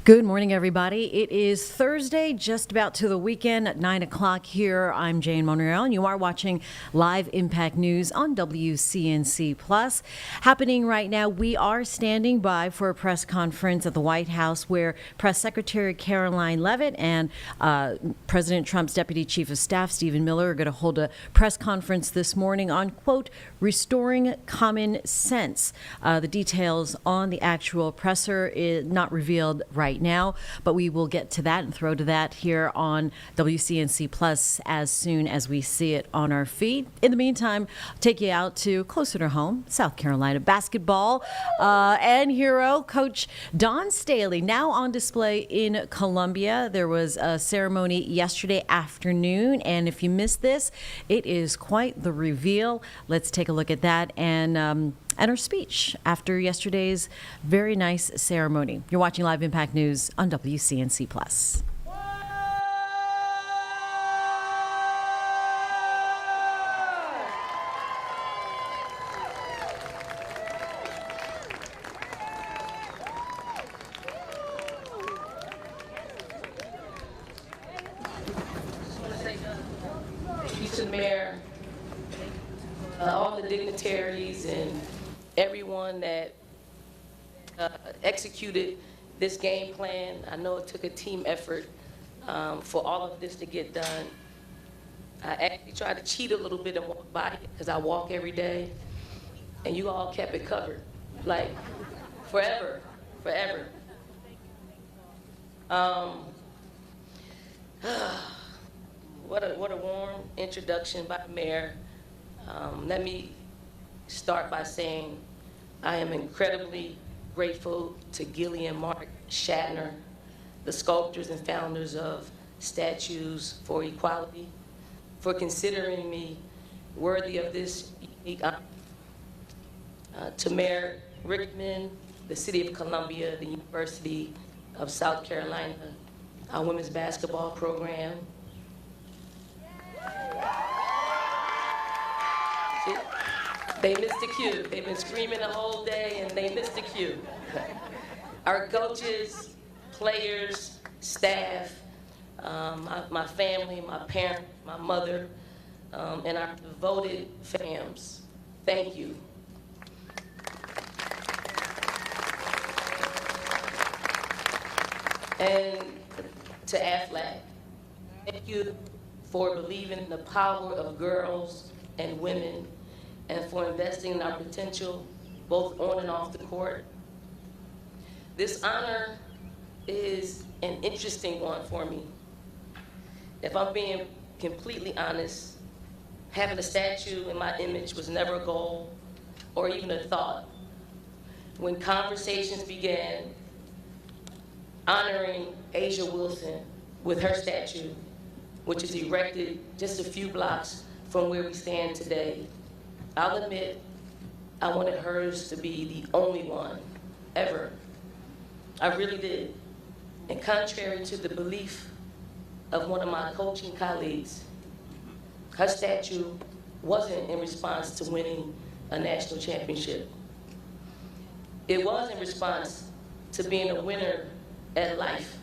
Good morning, everybody. It is Thursday, just about to the weekend at 9 o'clock here. I'm Jane Monreal, and you are watching Live Impact News on WCNC Plus. Happening right now, we are standing by for a press conference at the White House where Press Secretary Caroline Levit and President Trump's Deputy Chief of Staff, Stephen Miller, are going to hold a press conference this morning on, quote, restoring common sense. The details on the actual presser is not revealed right now, but we will get to that and throw to that here on WCNC Plus as soon as we see it on our feed. In the meantime, I'll take you out to closer to home, South Carolina basketball and hero Coach Dawn Staley now on display in Columbia. There was a ceremony yesterday afternoon, and if you missed this, it is quite the reveal. Let's take a look at that and her speech after yesterday's very nice ceremony. You're watching Live Impact News on WCNC Plus. Mr. Mayor, all the dignitaries and everyone that executed this game plan. I know it took a team effort for all of this to get done. I actually tried to cheat a little bit and walk by it because I walk every day, and you all kept it covered, like forever. What a warm introduction by the mayor. Let me start by saying I am incredibly grateful to Gillian Mark Shatner, the sculptors and founders of Statues for Equality, for considering me worthy of this unique honor. To Mayor Rickman, the City of Columbia, the University of South Carolina, our women's basketball program. They missed the cue. They've been screaming the whole day and they missed the cue. Our coaches, players, staff, my family, my parents, my mother, and our devoted fams, thank you. And to AFLAC, thank you for believing in the power of girls and women and for investing in our potential, both on and off the court. This honor is an interesting one for me. If I'm being completely honest, having a statue in my image was never a goal or even a thought. When conversations began honoring Asia Wilson with her statue, which is erected just a few blocks from where we stand today, I'll admit, I wanted hers to be the only one, ever. I really did. And contrary to the belief of one of my coaching colleagues, her statue wasn't in response to winning a national championship. It was in response to being a winner at life.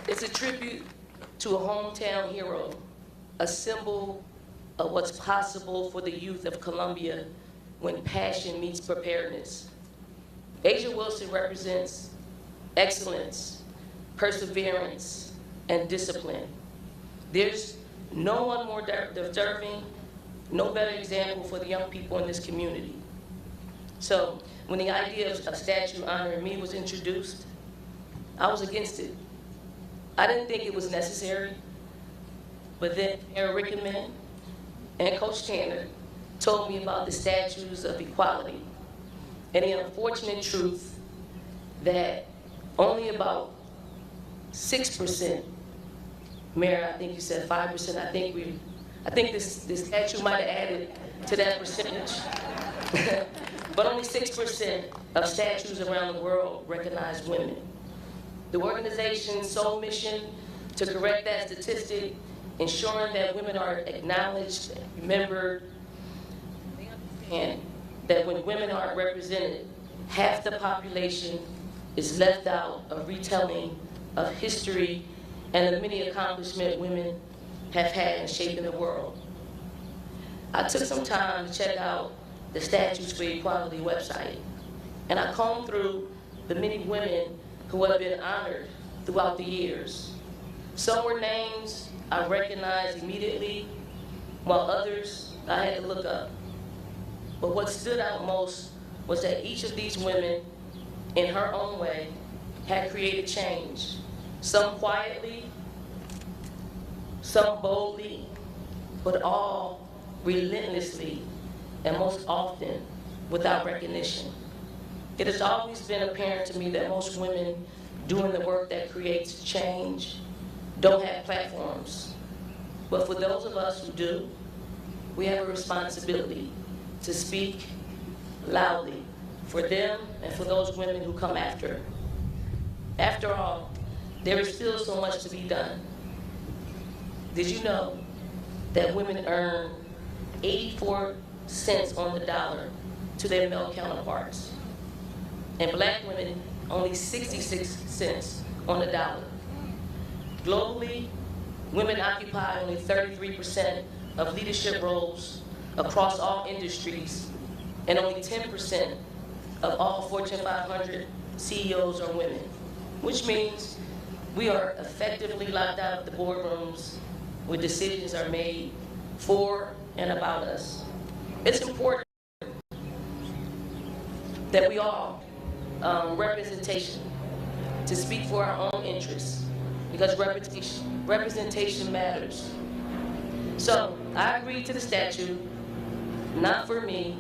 It's a tribute to a hometown hero, a symbol of what's possible for the youth of Columbia when passion meets preparedness. Asia Wilson represents excellence, perseverance, and discipline. There's no one more deserving, no better example for the young people in this community. So when the idea of a statue honoring me was introduced, I was against it. I didn't think it was necessary, but then Mayor Rickman and Coach Tanner told me about the statues of equality and the unfortunate truth that only about 6%, Mayor, I think you said 5%, I think this statue might have added to that percentage, but only 6% of statues around the world recognize women. The organization's sole mission to correct that statistic, ensuring that women are acknowledged, remembered, and that when women aren't represented, half the population is left out of retelling of history and the many accomplishments women have had in shaping the world. I took some time to check out the Statues for Equality website, and I combed through the many women who have been honored throughout the years. Some were names I recognized immediately, while others I had to look up. But what stood out most was that each of these women, in her own way, had created change. Some quietly, some boldly, but all relentlessly, and most often without recognition. It has always been apparent to me that most women doing the work that creates change don't have platforms. But for those of us who do, we have a responsibility to speak loudly for them and for those women who come after. After all, there is still so much to be done. Did you know that women earn 84 cents on the dollar to their male counterparts? And black women only 66 cents on the dollar. Globally, women occupy only 33% of leadership roles across all industries, and only 10% of all Fortune 500 CEOs are women, which means we are effectively locked out of the boardrooms where decisions are made for and about us. It's important that we all representation to speak for our own interests, because representation matters. So I agreed to the statute, not for me,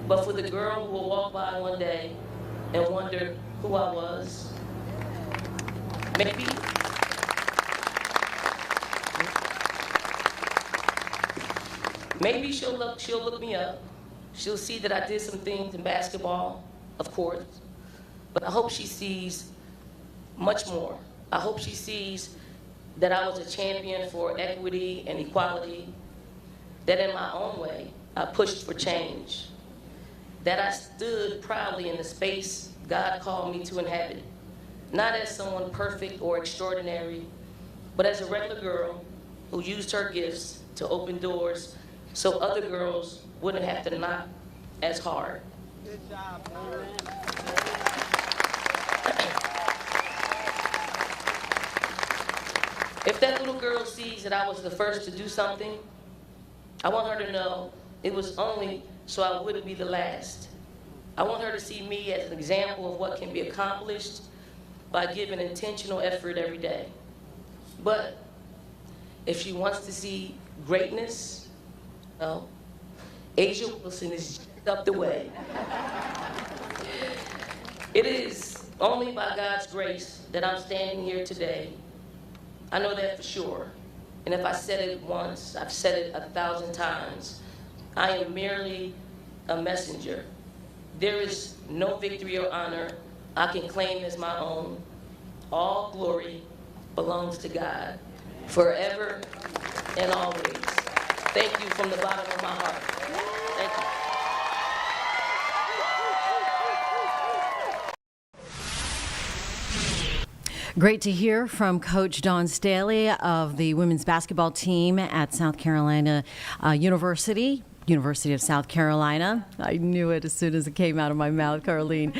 but for the girl who will walk by one day and wonder who I was. Maybe she'll look me up. She'll see that I did some things in basketball, of course, but I hope she sees much more. I hope she sees that I was a champion for equity and equality, that in my own way, I pushed for change, that I stood proudly in the space God called me to inhabit, not as someone perfect or extraordinary, but as a regular girl who used her gifts to open doors so other girls wouldn't have to knock as hard. Good job, If that little girl sees that I was the first to do something, I want her to know it was only so I wouldn't be the last. I want her to see me as an example of what can be accomplished by giving intentional effort every day. But if she wants to see greatness, well, Asia Wilson is just up the way. It is only by God's grace that I'm standing here today. I know that for sure. And if I said it once, I've said it 1,000 times. I am merely a messenger. There is no victory or honor I can claim as my own. All glory belongs to God, forever and always. Thank you from the bottom of my heart. Thank you. Great to hear from Coach Dawn Staley of the women's basketball team at South Carolina University of South Carolina. I knew it as soon as it came out of my mouth, Carlene.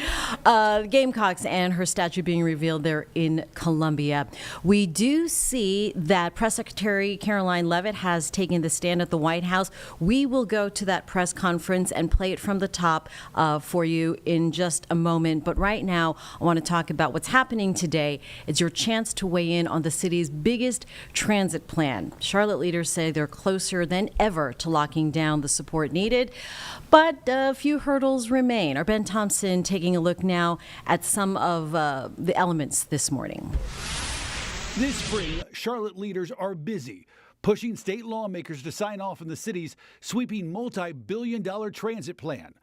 Gamecocks and her statue being revealed there in Columbia. We do see that Press Secretary Caroline Levit has taken the stand at the White House. We will go to that press conference and play it from the top for you in just a moment. But right now, I want to talk about what's happening today. It's your chance to weigh in on the city's biggest transit plan. Charlotte leaders say they're closer than ever to locking down the support needed, but a few hurdles remain. Our Ben Thompson taking a look now at some of the elements this morning. This spring, Charlotte leaders are busy pushing state lawmakers to sign off on the city's sweeping multi-billion-dollar transit plan.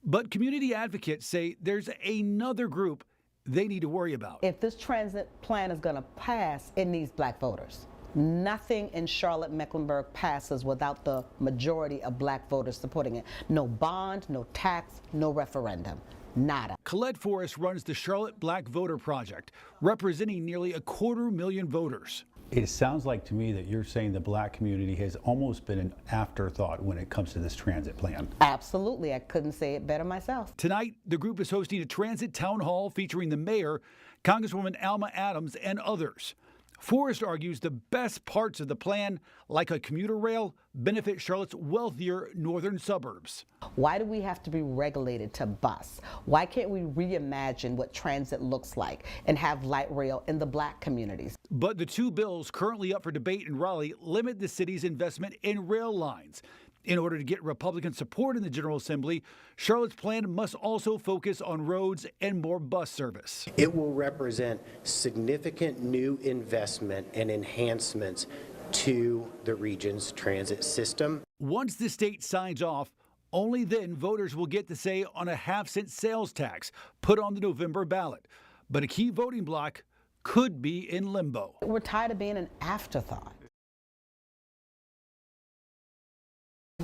But community advocates say there's another group they need to worry about. If this transit plan is going to pass, it needs black voters. Nothing in Charlotte-Mecklenburg passes without the majority of black voters supporting it. No bond, no tax, no referendum. Nada. Colette Forrest runs the Charlotte Black Voter Project, representing nearly 250,000 voters. It sounds like to me that you're saying the black community has almost been an afterthought when it comes to this transit plan. Absolutely. I couldn't say it better myself. Tonight, the group is hosting a transit town hall featuring the mayor, Congresswoman Alma Adams, and others. Forrest argues the best parts of the plan, like a commuter rail, benefit Charlotte's wealthier northern suburbs. Why do we have to be regulated to bus? Why can't we reimagine what transit looks like and have light rail in the black communities? But the two bills currently up for debate in Raleigh limit the city's investment in rail lines. In order to get Republican support in the General Assembly, Charlotte's plan must also focus on roads and more bus service. It will represent significant new investment and enhancements to the region's transit system. Once the state signs off, only then voters will get to say on a half-cent sales tax put on the November ballot. But a key voting bloc could be in limbo. We're tired of being an afterthought.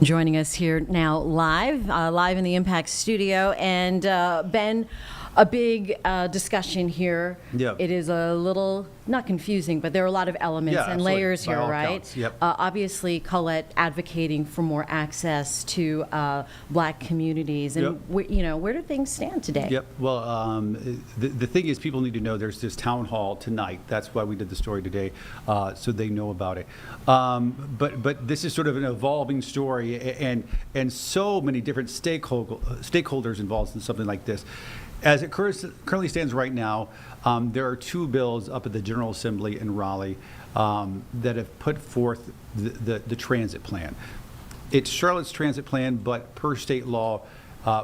Joining us here now live in the Impact Studio. And Ben, a big discussion here. Yep. It is a little, not confusing, but there are a lot of elements and absolutely. layers By here, all right? counts, yep. Obviously, Colette advocating for more access to black communities. And, where do things stand today? Yep. Well, the thing is, people need to know there's this town hall tonight. That's why we did the story today, so they know about it. But this is sort of an evolving story, and so many different stakeholders involved in something like this. As it currently stands right now, there are two bills up at the General Assembly in Raleigh that have put forth the transit plan. It's Charlotte's transit plan, but per state law,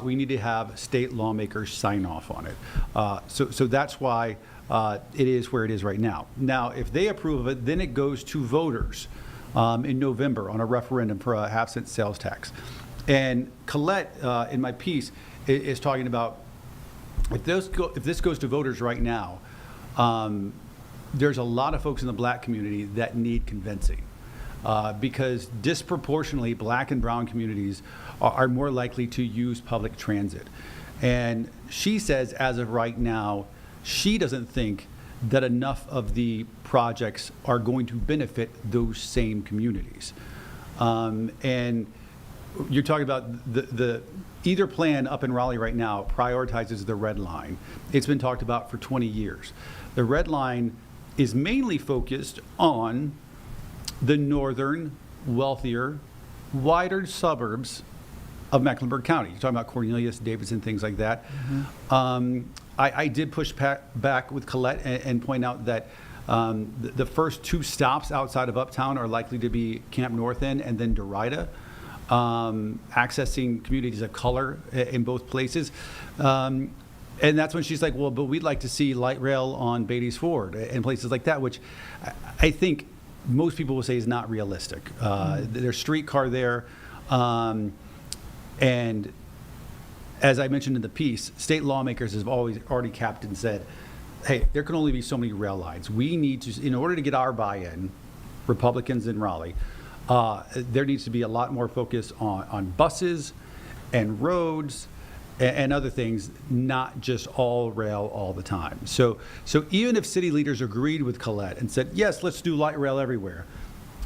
we need to have state lawmakers sign off on it. So that's why it is where it is right now. Now, if they approve of it, then it goes to voters in November on a referendum for a half-cent sales tax. And Colette, in my piece, is talking about if this goes to voters right now, there's a lot of folks in the black community that need convincing because disproportionately black and brown communities are more likely to use public transit. And she says, as of right now, she doesn't think that enough of the projects are going to benefit those same communities. And you're talking about either plan up in Raleigh right now prioritizes the red line. It's been talked about for 20 years. The red line is mainly focused on the northern, wealthier, wider suburbs of Mecklenburg County. You're talking about Cornelius, Davidson, things like that. Mm-hmm. I did push back with Colette and point out that the first two stops outside of Uptown are likely to be Camp North End and then Derrida. Accessing communities of color in both places. And that's when she's like, well, but we'd like to see light rail on Beatty's Ford and places like that, which I think most people will say is not realistic. There's streetcar there. And as I mentioned in the piece, state lawmakers have already capped and said, hey, there can only be so many rail lines. We need to, in order to get our buy-in, Republicans in Raleigh, there needs to be a lot more focus on buses and roads and other things, not just all rail all the time. So even if city leaders agreed with Colette and said, yes, let's do light rail everywhere,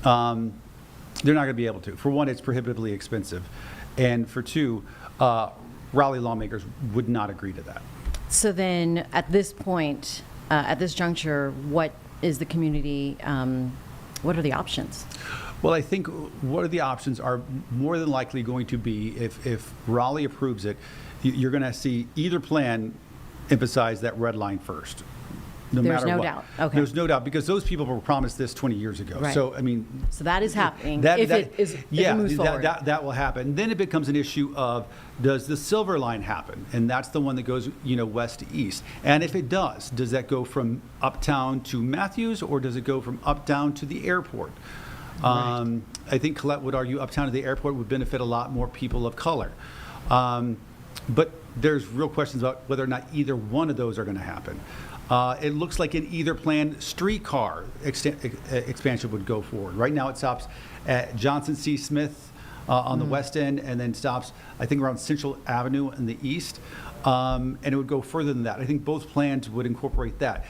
they're not going to be able to. For one, it's prohibitively expensive. And for two, Raleigh lawmakers would not agree to that. So then at this point, at this juncture, what is the community, what are the options? Well, I think what are the options are more than likely going to be, if Raleigh approves it, you're going to see either plan emphasize that red line first. There's matter no what. doubt. Okay. There's no doubt because those people were promised this 20 years ago. Right. So, I mean. So that is happening if it moves forward. That will happen. Then it becomes an issue of, does the Silver Line happen? And that's the one that goes, west to east. And if it does that go from Uptown to Matthews, or does it go from Uptown to the airport? Right. I think Colette would argue Uptown to the airport would benefit a lot more people of color. But there's real questions about whether or not either one of those are going to happen. It looks like in either plan, streetcar expansion would go forward. Right now it stops at Johnson C. Smith on the west end, and then stops, I think, around Central Avenue in the east. And it would go further than that. I think both plans would incorporate that.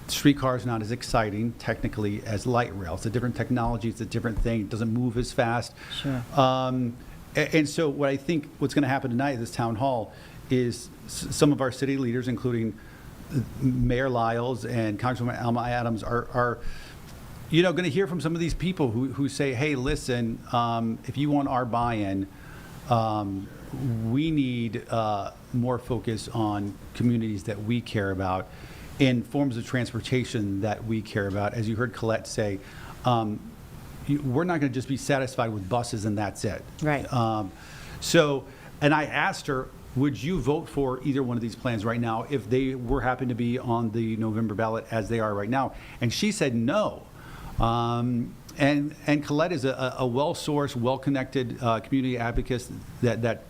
Streetcar is not as exciting technically as light rail. It's a different technology. It's a different thing. It doesn't move as fast. Sure. And so what I think what's going to happen tonight at this town hall is some of our city leaders, including Mayor Lyles and Congresswoman Alma Adams, are going to hear from some of these people who say, hey, listen, if you want our buy-in, we need more focus on communities that we care about, in forms of transportation that we care about. As you heard Colette say, we're not going to just be satisfied with buses and that's it. Right. And I asked her, would you vote for either one of these plans right now if they were happen to be on the November ballot as they are right now? And she said no. And Colette is a well-sourced, well-connected community advocate that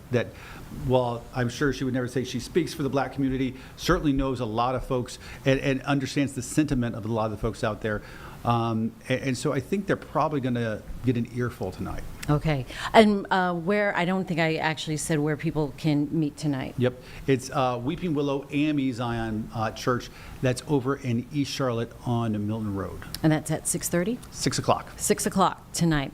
while I'm sure she would never say she speaks for the black community, certainly knows a lot of folks and understands the sentiment of a lot of the folks out there. And so I think they're probably going to get an earful tonight. Okay. And where, I don't think I actually said where people can meet tonight. Yep. It's Weeping Willow AME Zion Church. That's over in East Charlotte on Milton Road. And that's at 6:30? 6 o'clock. 6 o'clock tonight.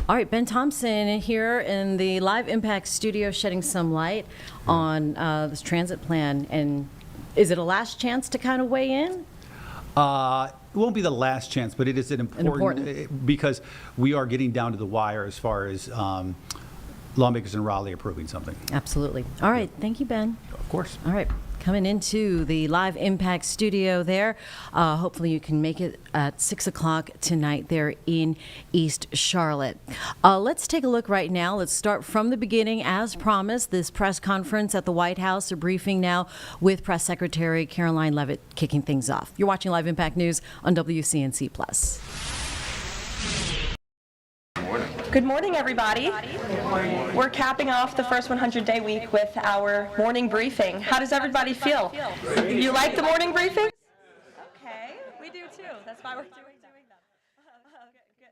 All right, Ben Thompson here in the Live Impact studio shedding some light on this transit plan. And is it a last chance to kind of weigh in? It won't be the last chance, but it is an important because we are getting down to the wire as far as lawmakers in Raleigh approving something. Absolutely. All right. Thank you, Ben. Of course. All right. Coming into the Live Impact studio there. Hopefully you can make it at 6 o'clock tonight there in East Charlotte. Let's take a look right now. Let's start from the beginning. As promised, this press conference at the White House, a briefing now with Press Secretary Caroline Levit kicking things off. You're watching Live Impact News on WCNC+. Good morning, everybody. We're capping off the first 100-day week with our morning briefing. How does everybody feel? You like the morning briefing? Okay, we do too. That's why we're doing them.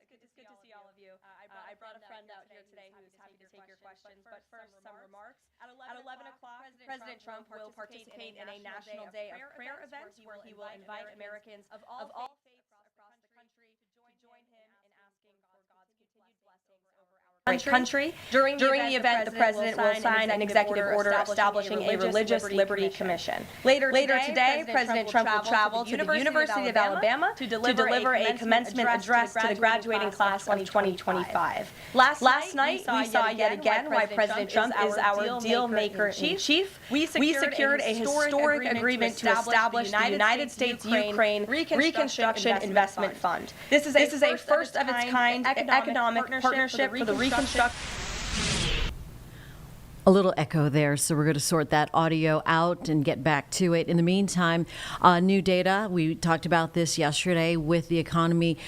Good to see all of you. I brought a friend out here today who's happy to take your questions, but first, some remarks. At 11 o'clock, President Trump will participate in a National Day of Prayer event where he will invite Americans of all faiths across the country to join him in asking for God's continued blessings over our country. During the event, the President will sign an executive order establishing a Religious Liberty Commission. Later today, President Trump will travel to the University of Alabama to deliver a commencement address to the graduating class of 2025. Last night, we saw yet again why President Trump is our deal maker in chief. We secured a historic agreement to establish the United States-Ukraine Reconstruction Investment Fund. This is a first of its kind economic partnership for the reconstruction. A little echo there, so we're going to sort that audio out and get back to it. In the meantime, new data, we talked about this yesterday with the economy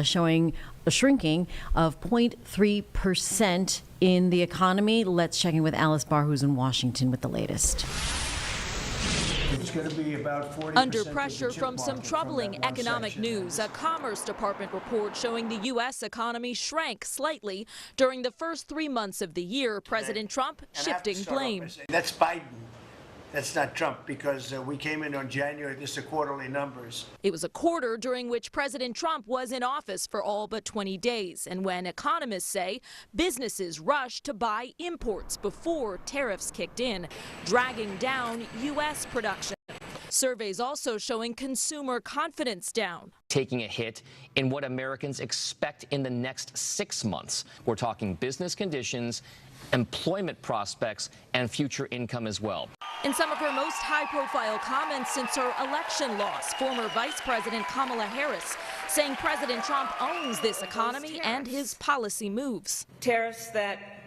showing a shrinking of 0.3% in the economy. Let's check in with Alice Barr, who's in Washington with the latest. It's going to be about 40% under pressure from some troubling economic news. A Commerce Department report showing the U.S. economy shrank slightly during the first 3 months of the year. President Trump shifting blame. That's Biden. That's not Trump, because we came in on January. This is quarterly numbers. It was a quarter during which President Trump was in office for all but 20 days. And when economists say businesses rushed to buy imports before tariffs kicked in, dragging down U.S. production. Surveys also showing consumer confidence down. Taking a hit in what Americans expect in the next 6 months. We're talking business conditions, employment prospects, and future income as well. In some of her most high-profile comments since her election loss, former Vice President Kamala Harris saying President Trump owns this economy and his policy moves. Tariffs that,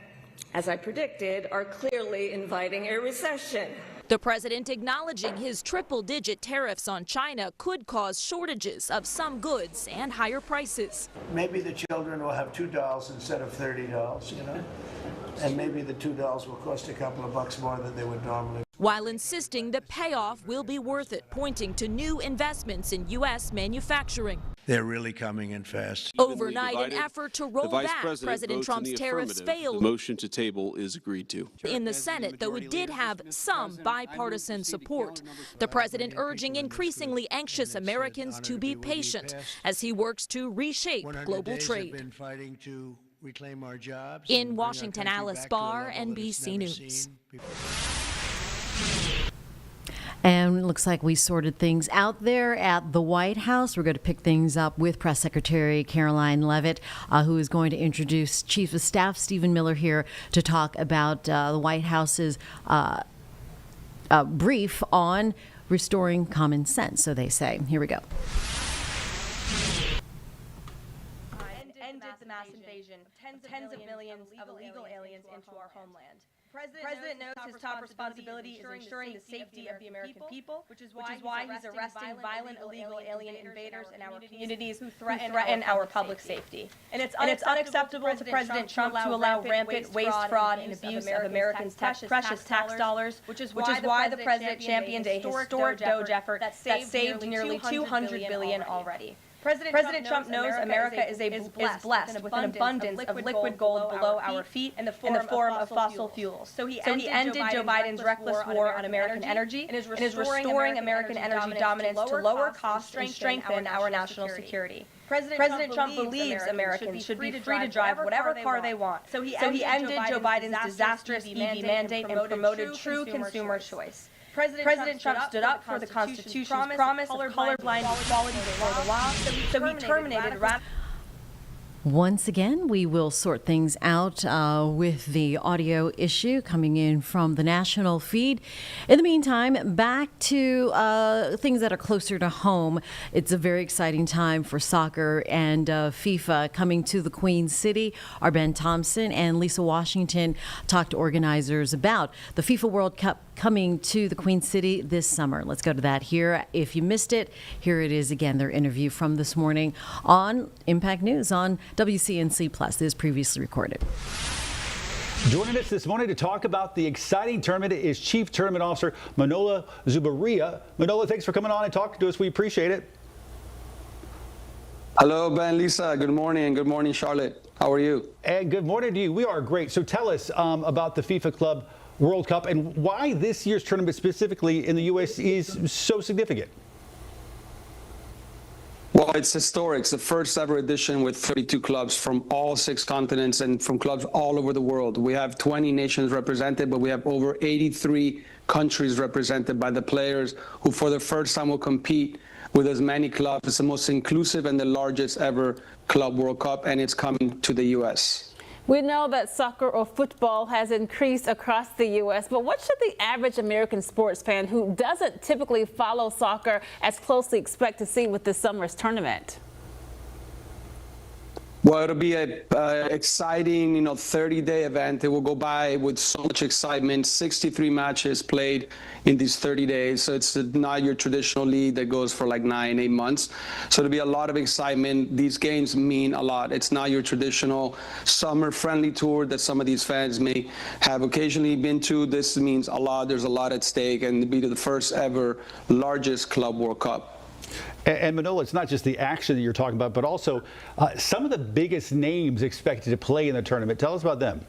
as I predicted, are clearly inviting a recession. The president acknowledging his triple-digit tariffs on China could cause shortages of some goods and higher prices. Maybe the children will have $2 instead of $30, you know? and maybe the $2 will cost a couple of bucks more than they would normally. While insisting the payoff will be worth it, pointing to new investments in U.S. manufacturing. They're really coming in fast. Overnight, an effort to roll back President Trump's tariffs failed. The motion to table is agreed to. In the Senate, though it did have some bipartisan support. The president urging increasingly anxious Americans to be patient as he works to reshape global trade. In Washington, Alice Barr, NBC News. And looks like we sorted things out there at the White House. We're going to pick things up with Press Secretary Caroline Levit, who is going to introduce Chief of Staff Stephen Miller here to talk about the White House's brief on restoring common sense, so they say. Here we go. Ended the mass invasion, tens of millions of illegal aliens into our homeland. The President knows his top responsibility is ensuring the safety of the American people, which is why he's arresting violent illegal alien invaders in our communities who threaten our public safety. And it's unacceptable to President Trump to allow rampant waste, fraud, and abuse of Americans' precious tax dollars, which is why the President championed a historic DOGE effort that saved nearly $200 billion already. President Trump knows America is blessed with an abundance of liquid gold below our feet in the form of fossil fuels. So he ended Joe Biden's reckless war on American energy and is restoring American energy dominance to lower costs and strengthen our national security. President Trump believes Americans should be free to drive whatever car they want. So he ended Joe Biden's disastrous EV mandate and promoted true consumer choice. President Trump stood up for the Constitution's promise of colorblind equality before the law, so he terminated Once again, we will sort things out with the audio issue coming in from the national feed. In the meantime, back to things that are closer to home. It's a very exciting time for soccer and FIFA coming to the Queen City. Our Ben Thompson and Lisa Washington talked to organizers about the FIFA World Cup coming to the Queen City this summer. Let's go to that here. If you missed it, here it is again, their interview from this morning on Impact News on WCNC Plus. This is previously recorded. Joining us this morning to talk about the exciting tournament is Chief Tournament Officer Manola Zubaria. Manola, thanks for coming on and talking to us. We appreciate it. Hello, Ben, Lisa. Good morning, and good morning, Charlotte. How are you? And good morning to you. We are great. So tell us about the FIFA Club World Cup and why this year's tournament specifically in the U.S. is so significant. Well, it's historic. It's the first ever edition with 32 clubs from all 6 continents and from clubs all over the world. We have 20 nations represented, but we have over 83 countries represented by the players who for the first time will compete with as many clubs. It's the most inclusive and the largest ever Club World Cup, and it's coming to the U.S. We know that soccer or football has increased across the U.S., but what should the average American sports fan who doesn't typically follow soccer as closely expect to see with this summer's tournament? Well, it'll be an exciting, 30-day event. It will go by with so much excitement. 63 matches played in these 30 days. So it's not your traditional league that goes for like 9-8 months. So there'll be a lot of excitement. These games mean a lot. It's not your traditional summer-friendly tour that some of these fans may have occasionally been to. This means a lot. There's a lot at stake, and it'll be the first ever largest Club World Cup. And Manola, it's not just the action that you're talking about, but also some of the biggest names expected to play in the tournament. Tell us about them.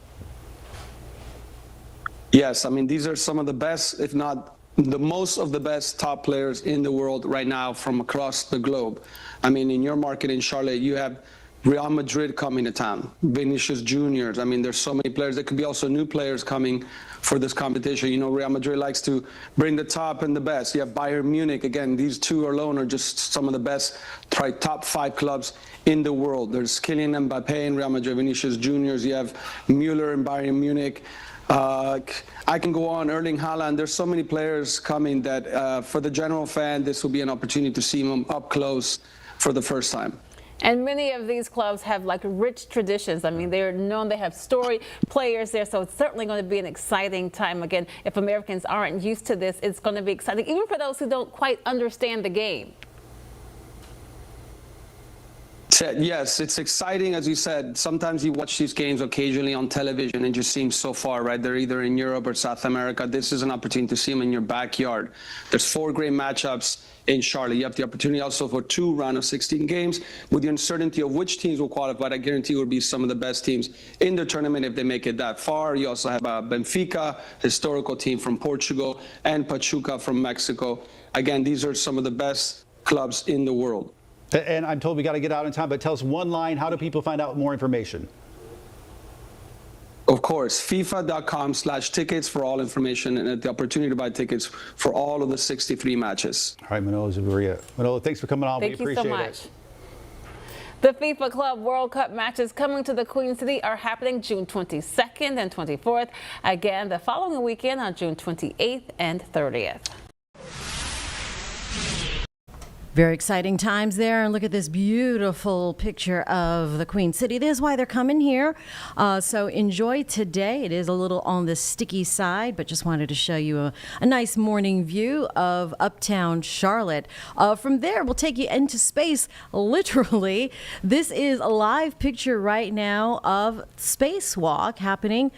Yes, I mean, these are some of the best, if not the most of the best top players in the world right now from across the globe. I mean, in your market in Charlotte, you have Real Madrid coming to town, Vinicius Juniors. I mean, there's so many players. There could be also new players coming for this competition. Real Madrid likes to bring the top and the best. You have Bayern Munich. Again, these two alone are just some of the best, probably top 5 clubs in the world. There's Kylian Mbappe in Real Madrid, Vinicius Juniors. You have Müller in Bayern Munich. I can go on, Erling Haaland. There's so many players coming that for the general fan, this will be an opportunity to see them up close for the first time. And many of these clubs have like rich traditions. I mean, they're known, they have storied players there, so it's certainly going to be an exciting time. Again, if Americans aren't used to this, it's going to be exciting, even for those who don't quite understand the game. Yes, it's exciting, as you said. Sometimes you watch these games occasionally on television and just seems so far, right? They're either in Europe or South America. This is an opportunity to see them in your backyard. There's 4 great matchups in Charlotte. You have the opportunity also for 2 round of 16 games with the uncertainty of which teams will qualify. I guarantee will be some of the best teams in the tournament if they make it that far. You also have Benfica, historical team from Portugal, and Pachuca from Mexico. Again, these are some of the best clubs in the world. And I'm told we got to get out in time, but tell us one line. How do people find out more information? Of course, FIFA.com/tickets for all information and the opportunity to buy tickets for all of the 63 matches. All right, Manolo Zubria. Manolo, thanks for coming on. Thank We appreciate you so much. it. The FIFA Club World Cup matches coming to the Queen City are happening June 22nd and 24th. Again, the following weekend on June 28th and 30th. Very exciting times there, and look at this beautiful picture of the Queen City. This is why they're coming here. So enjoy today. It is a little on the sticky side, but just wanted to show you a nice morning view of uptown Charlotte. From there, we'll take you into space, literally. This is a live picture right now of spacewalk happening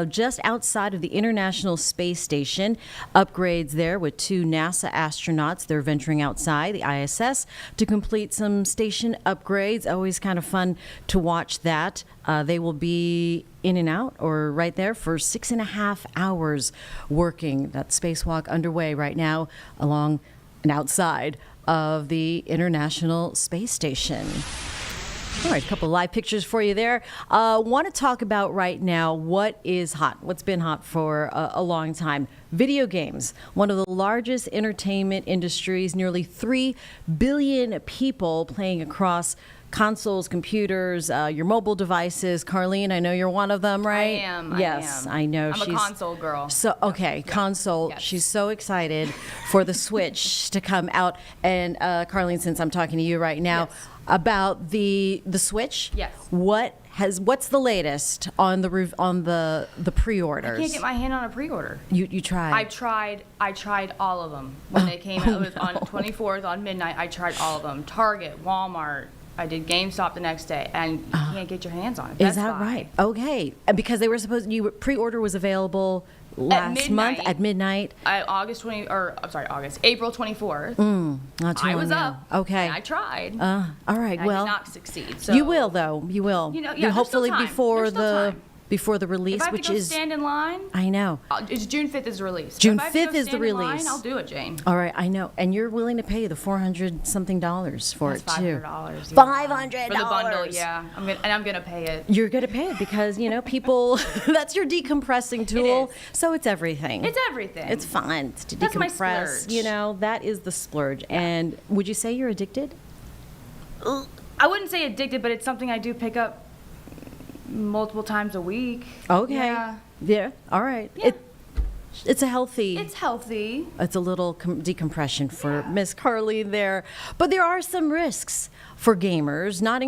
just outside of the International Space Station. Upgrades there with 2 NASA astronauts. They're venturing outside the ISS to complete some station upgrades. Always kind of fun to watch that. They will be in and out or right there for 6.5 hours working. That spacewalk underway right now along and outside of the International Space Station. All right, a couple of live pictures for you there. Want to talk about right now what is hot, what's been hot for a long time. Video games, one of the largest entertainment industries, nearly 3 billion people playing across consoles, computers, your mobile devices. Carlene, I know you're one of them, right? I am. Yes, I know. I'm a console girl. So, okay, console. Yes. She's so excited for the Switch to come out. And Carlene, since I'm talking to you right now, yes. About the Switch. Yes. What's the latest on the pre-orders? I can't get my hand on a pre-order. You tried. I tried all of them when they came out. It was on 24th on midnight. I tried all of them. Target, Walmart. I did GameStop the next day, and you can't get your hands on it. Is that right? Okay, because they were supposed pre-order was available last month at midnight. April 24th. Not too I long was now. up. Okay. And I tried. All right. I Well, did not succeed. So you will, though. You will. Hopefully before the release, if I have which to go is stand in line. I know. It's June 5th is the release. June if I have to 5th go is the stand in release. line, I'll do it, Jane. All right, I know, and you're willing to pay the $400-something for That's it too. $500. $500 for the bundle. Yeah, I'm gonna pay it. You're gonna pay it because people. That's your decompressing tool. It is. So it's everything. It's everything. It's fun to That's my decompress. splurge. That is the splurge. And would you say you're addicted? I wouldn't say addicted, but it's something I do pick up multiple times a week. Okay. Yeah. All right. Yeah. It's a healthy. It's healthy. It's a little decompression for Miss Carlene there, but there are some risks for gamers. Not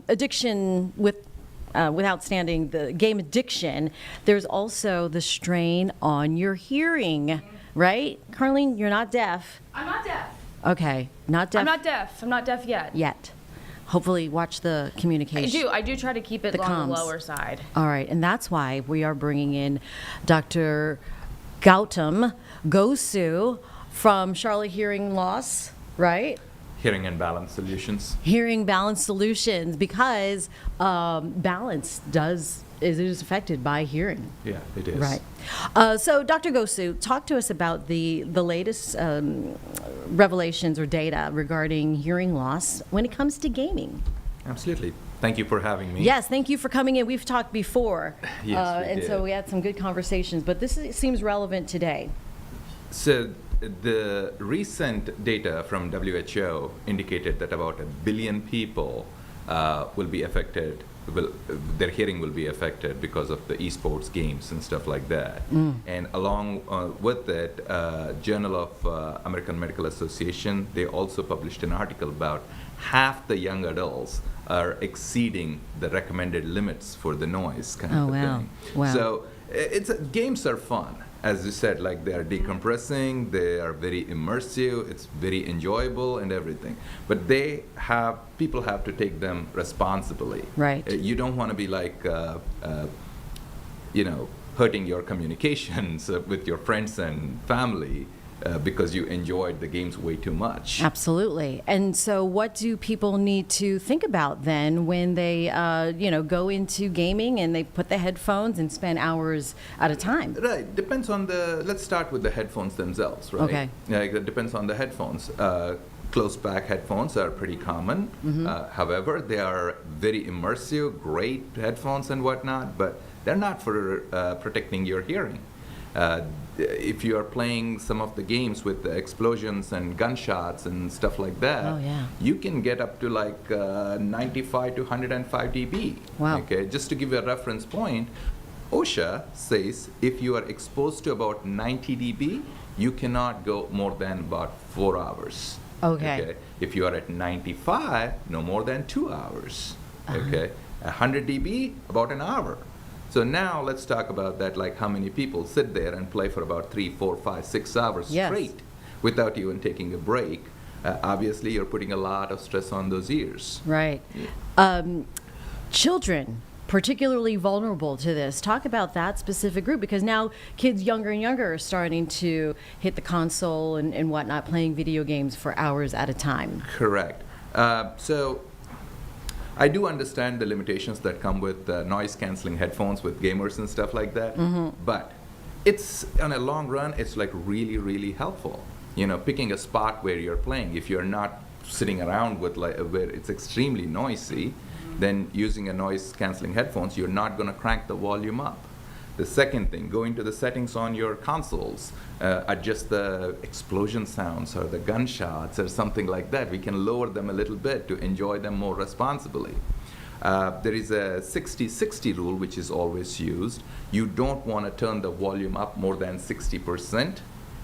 addiction without the game addiction. There's also the strain on your hearing, right? Carlene, you're not deaf. I'm not deaf. Okay, not deaf. I'm not deaf. I'm not deaf yet. Yet. Hopefully watch the communication. I do try to keep it on the lower side. All right, and that's why we are bringing in Dr. Gautam Gosu from Charlotte Hearing Loss, right? Hearing and Balance Solutions. Hearing Balance Solutions, because balance is affected by hearing. Yeah, it is. Right. So, Dr. Gosu, talk to us about the latest revelations or data regarding hearing loss when it comes to gaming. Absolutely. Thank you for having me. Yes, thank you for coming in. We've talked before. Yes, we did. So we had some good conversations, but this seems relevant today. So the recent data from WHO indicated that about 1 billion people will be affected. Their hearing will be affected because of the esports games and stuff like that. And along with that, Journal of American Medical Association, they also published an article about half the young adults are exceeding the recommended limits for the noise kind of thing. Wow. So games are fun. as you said, like they are decompressing, they are very immersive, it's very enjoyable and everything. But people have to take them responsibly. Right. You don't want to be like, hurting your communications with your friends and family because you enjoyed the games way too much. Absolutely. And so what do people need to think about then when they, go into gaming and they put the headphones and spend hours at a time? Right. Depends on let's start with the headphones themselves, right? Okay. It depends on the headphones. Closed back headphones are pretty common. However, they are very immersive, great headphones and whatnot, but they're not for protecting your hearing. If you are playing some of the games with the explosions and gunshots and stuff like that, you can get up to like 95 to 105 dB. Wow. Okay, just to give you a reference point, OSHA says if you are exposed to about 90 dB, you cannot go more than about 4 hours. Okay. If you are at 95, no more than 2 hours. Okay. 100 dB, about an hour. So now let's talk about that, like how many people sit there and play for about 3, 4, 5, 6 hours straight without even taking a break. Obviously, you're putting a lot of stress on those ears. Right. Children, particularly vulnerable to this. Talk about that specific group, because now kids younger and younger are starting to hit the console and whatnot, playing video games for hours at a time. Correct. So I do understand the limitations that come with noise-canceling headphones with gamers and stuff like that, but it's, on a long run, it's like really, really helpful. Picking a spot where you're playing. If you're not sitting around with where it's extremely noisy, then using a noise-canceling headphones, you're not going to crank the volume up. The second thing, go into the settings on your consoles, adjust the explosion sounds or the gunshots or something like that. We can lower them a little bit to enjoy them more responsibly. There is a 60-60 rule, which is always used. You don't want to turn the volume up more than 60%,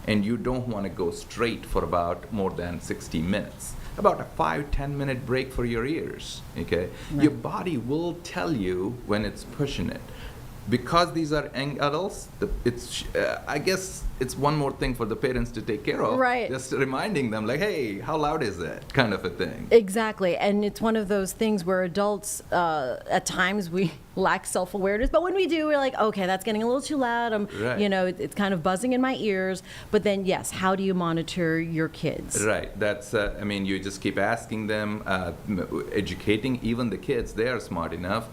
and you don't want to go straight for about more than 60 minutes. About a 5-10 minute break for your ears, okay? Right. Your body will tell you when it's pushing it. Because these are young adults, I guess it's one more thing for the parents to take care of. Right. Just reminding them, like, hey, how loud is it? Kind of a thing. Exactly. And it's one of those things where adults, at times, we lack self-awareness. But when we do, we're like, okay, that's getting a little too loud. Right. It's kind of buzzing in my ears. But then, yes, how do you monitor your kids? Right. That's, you just keep asking them, educating even the kids. They are smart enough.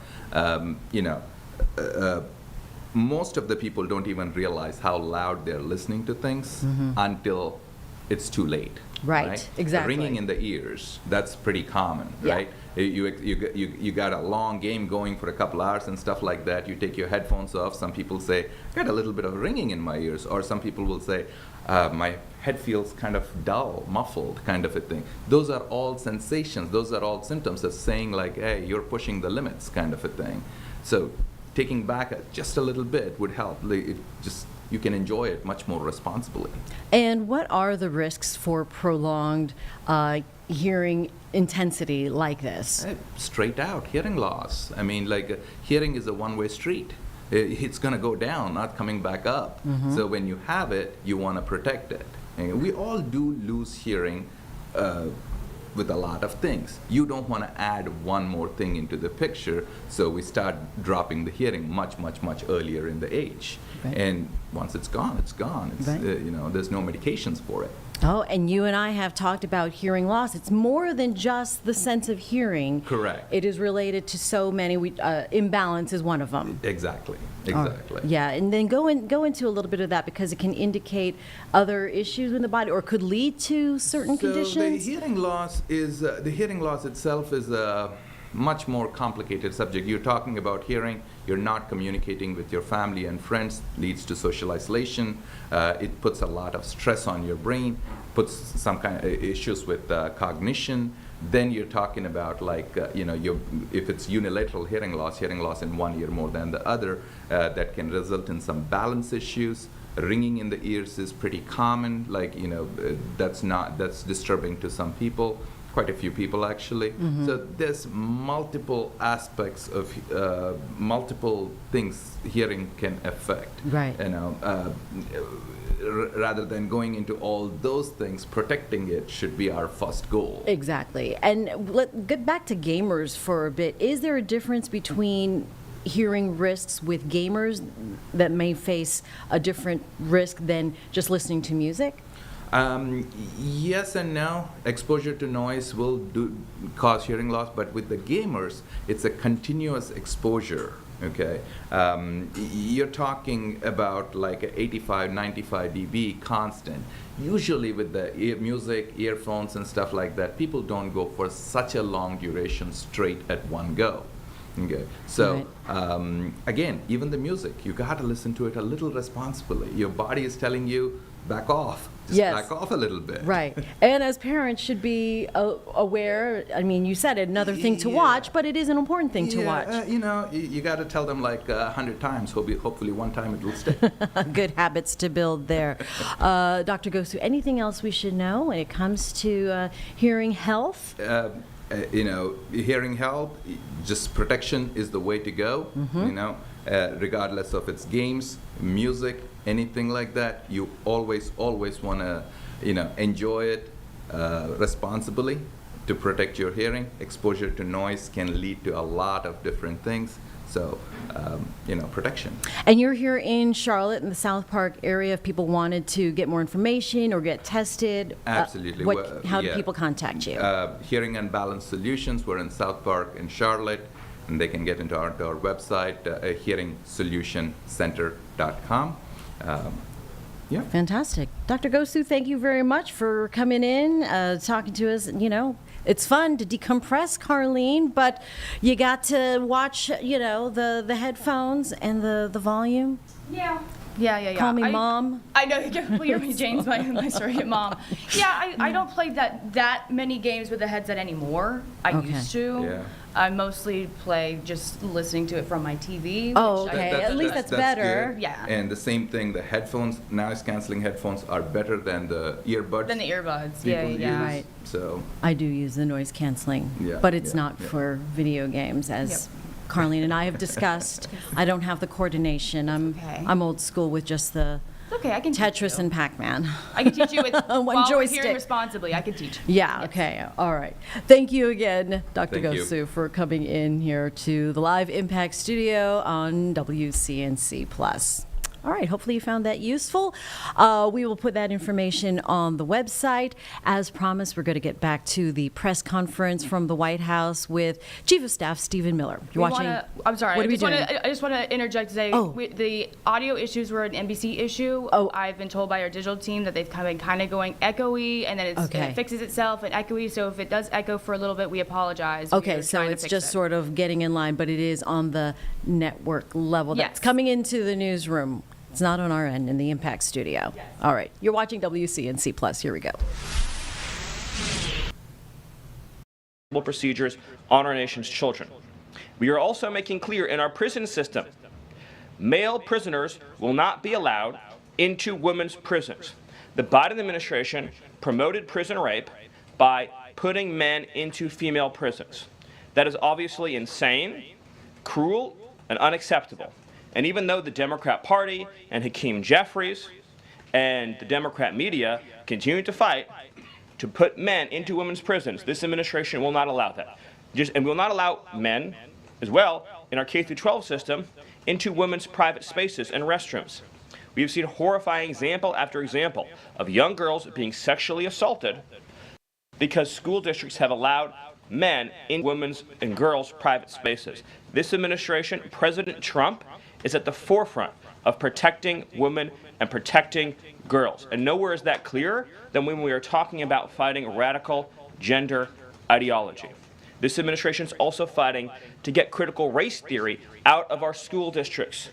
Most of the people don't even realize how loud they're listening to things until it's too late. Right, exactly. Ringing in the ears, that's pretty common, right? You got a long game going for a couple hours and stuff like that. You take your headphones off. Some people say, I got a little bit of ringing in my ears. Or some people will say, my head feels kind of dull, muffled, kind of a thing. Those are all sensations. Those are all symptoms of saying like, hey, you're pushing the limits, kind of a thing. So taking back just a little bit would help. You can enjoy it much more responsibly. And what are the risks for prolonged hearing intensity like this? Straight out, hearing loss. Hearing is a one-way street. It's going to go down, not coming back up. So when you have it, you want to protect it. And we all do lose hearing with a lot of things. You don't want to add one more thing into the picture, so we start dropping the hearing much, much, much earlier in the age. Right. And once it's gone, it's gone. It's, there's no medications for it. Oh, and you and I have talked about hearing loss. It's more than just the sense of hearing. Correct. It is related to so many. Imbalance is one of them. Exactly. Yeah, and then go into a little bit of that, because it can indicate other issues in the body or could lead to certain conditions. The hearing loss itself is a much more complicated subject. You're talking about hearing. You're not communicating with your family and friends, leads to social isolation. It puts a lot of stress on your brain, puts some kind of issues with cognition. Then you're talking about if it's unilateral hearing loss in one ear more than the other, that can result in some balance issues. Ringing in the ears is pretty common. That's disturbing to some people. quite a few people actually. So there's multiple aspects of multiple things hearing can affect. Right. Rather than going into all those things, protecting it should be our first goal. Exactly. And let's get back to gamers for a bit. Is there a difference between hearing risks with gamers that may face a different risk than just listening to music? Yes and no. Exposure to noise will cause hearing loss, but with the gamers, it's a continuous exposure. Okay, you're talking about like 85, 95 dB constant. Usually with the music, earphones and stuff like that, people don't go for such a long duration straight at one go. Okay, so again, even the music, you got to listen to it a little responsibly. Your body is telling you, back off. Just back off a little bit. Right. And as parents should be aware. I mean, you said another thing to watch, but it is an important thing to watch. You got to tell them like 100 times. Hopefully one time it will stick. Good habits to build there. Dr. Gosu, anything else we should know when it comes to hearing health? Hearing health, just protection is the way to go. Regardless of its games, music, anything like that, you always want to, enjoy it responsibly to protect your hearing. Exposure to noise can lead to a lot of different things. So, protection. And you're here in Charlotte, in the South Park area. If people wanted to get more information or get tested, absolutely. How do people contact you? Hearing and Balance Solutions. We're in South Park in Charlotte, and they can get into our website, hearingsolutioncenter.com. Fantastic. Dr. Gosu, thank you very much for coming in, talking to us. It's fun to decompress, Carlene, but you got to watch, the headphones and the volume. Yeah. Call me Mom. I know, you're Jane's my surrogate mom. Yeah, I don't play that many games with a headset anymore. I used to. Yeah. I mostly play just listening to it from my TV. Oh, okay. At least that's better. Good. Yeah. And the same thing, the headphones, noise canceling headphones are better than the earbuds. Yeah. Right. So I do use the noise canceling, but it's not for video games, as Carlene and I have discussed. I don't have the coordination. I'm old school with just the I can Tetris and Pac-Man. I can teach you with one joystick. Hearing responsibly. I can teach. Yeah. Okay. All right. Thank you again, Dr. Gosu, for coming in here to the Live Impact Studio on WCNC Plus. All right, hopefully you found that useful. We will put that information on the website. As promised, we're going to get back to the press conference from the White House with Chief of Staff Stephen Miller. You're watching. I'm sorry. What are we doing? I just want to interject to say the audio issues were an NBC issue. I've been told by our digital team that they've been kind of going echoey, and then it fixes itself and echoey. So if it does echo for a little bit, we apologize. Okay, so it's just sort of getting in line, but it is on the network level. That's coming into the newsroom. It's not on our end in the Impact Studio. Yes. All right. You're watching WCNC Plus. Here we go. Procedures on our nation's children. We are also making clear in our prison system, male prisoners will not be allowed into women's prisons. The Biden administration promoted prison rape by putting men into female prisons. That is obviously insane, cruel, and unacceptable. And even though the Democrat Party and Hakeem Jeffries and the Democrat media continue to fight to put men into women's prisons, this administration will not allow that. And will not allow men, as well, in our K-12 system, into women's private spaces and restrooms. We have seen horrifying example after example of young girls being sexually assaulted because school districts have allowed men in women's and girls' private spaces. This administration, President Trump, is at the forefront of protecting women and protecting girls. And nowhere is that clearer than when we are talking about fighting radical gender ideology. This administration is also fighting to get critical race theory out of our school districts.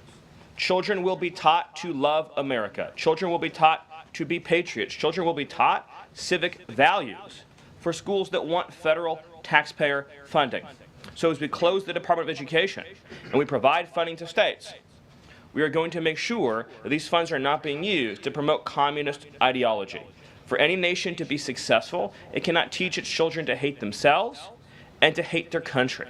Children will be taught to love America. Children will be taught to be patriots. Children will be taught civic values for schools that want federal taxpayer funding. So as we close the Department of Education and we provide funding to states, we are going to make sure that these funds are not being used to promote communist ideology. For any nation to be successful, it cannot teach its children to hate themselves and to hate their country.